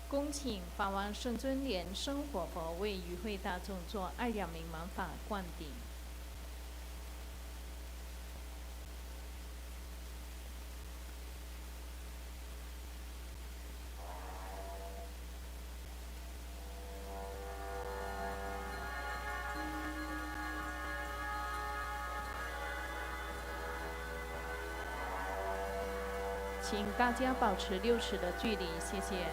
恭请法王圣尊莲生活佛为与会大众做爱两名满法灌顶。请大家保持6尺的距离，谢谢。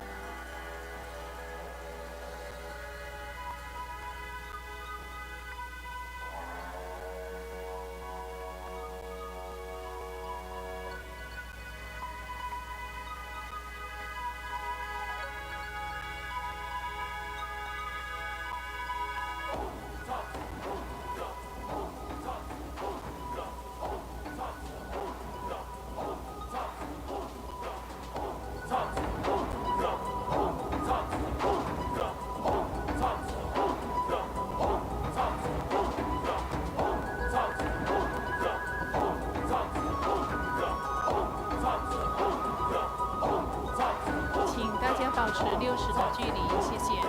保持6尺的距离，谢谢。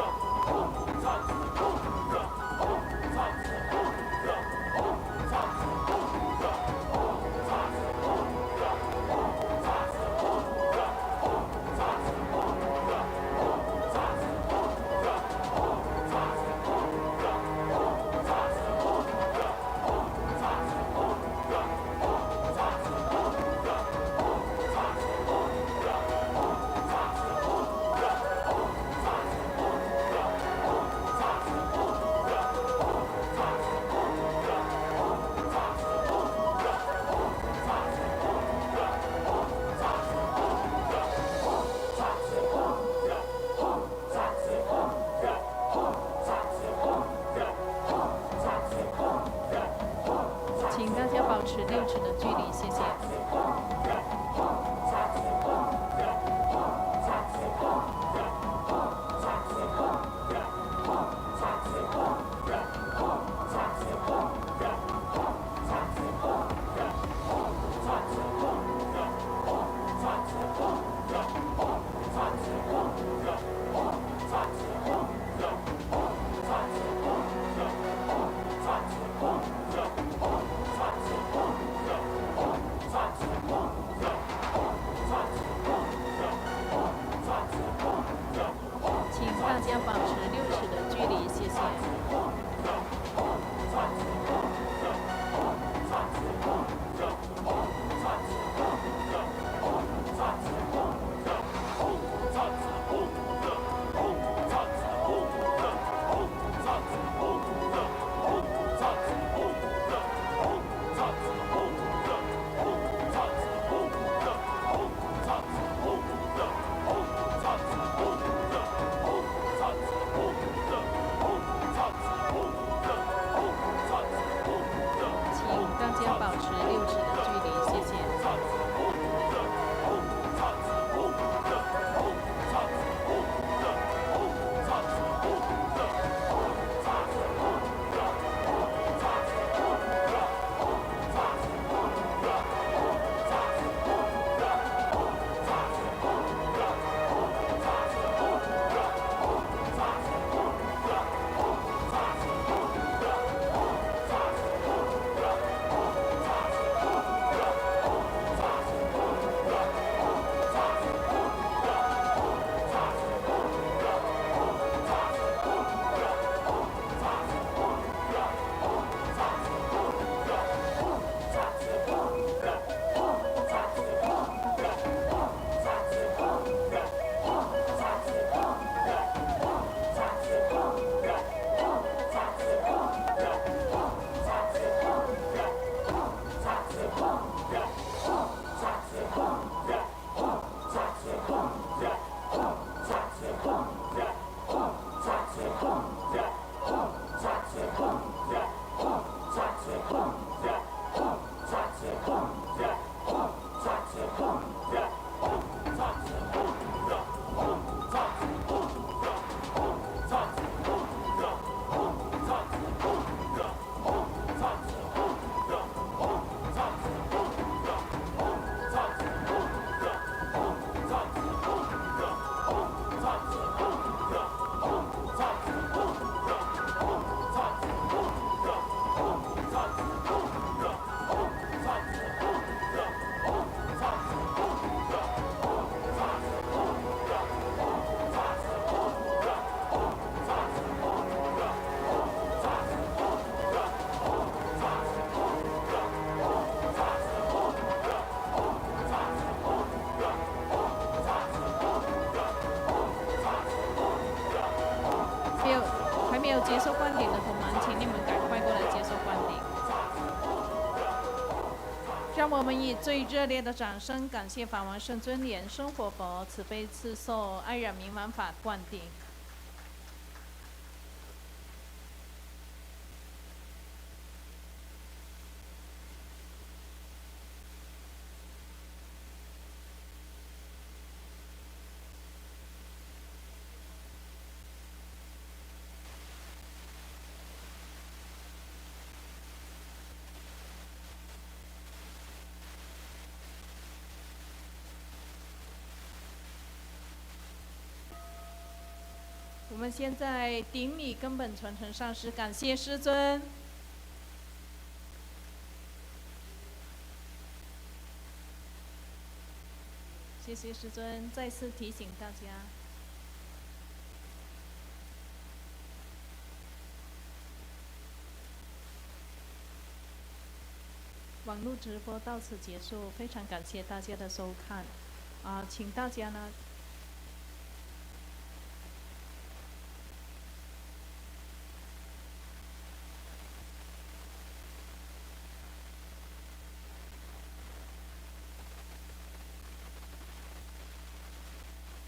6尺的距离，谢谢。请大家保持6尺的距离，谢谢。还没有接受灌顶的同门，请你们赶快过来接受灌顶。让我们以最热烈的掌声感谢法王圣尊莲生活佛慈悲赐受爱染明王法灌顶。我们现在顶礼根本传承上师，感谢师尊。谢谢师尊，再次提醒大家，网络直播到此结束，非常感谢大家的收看。请大家呢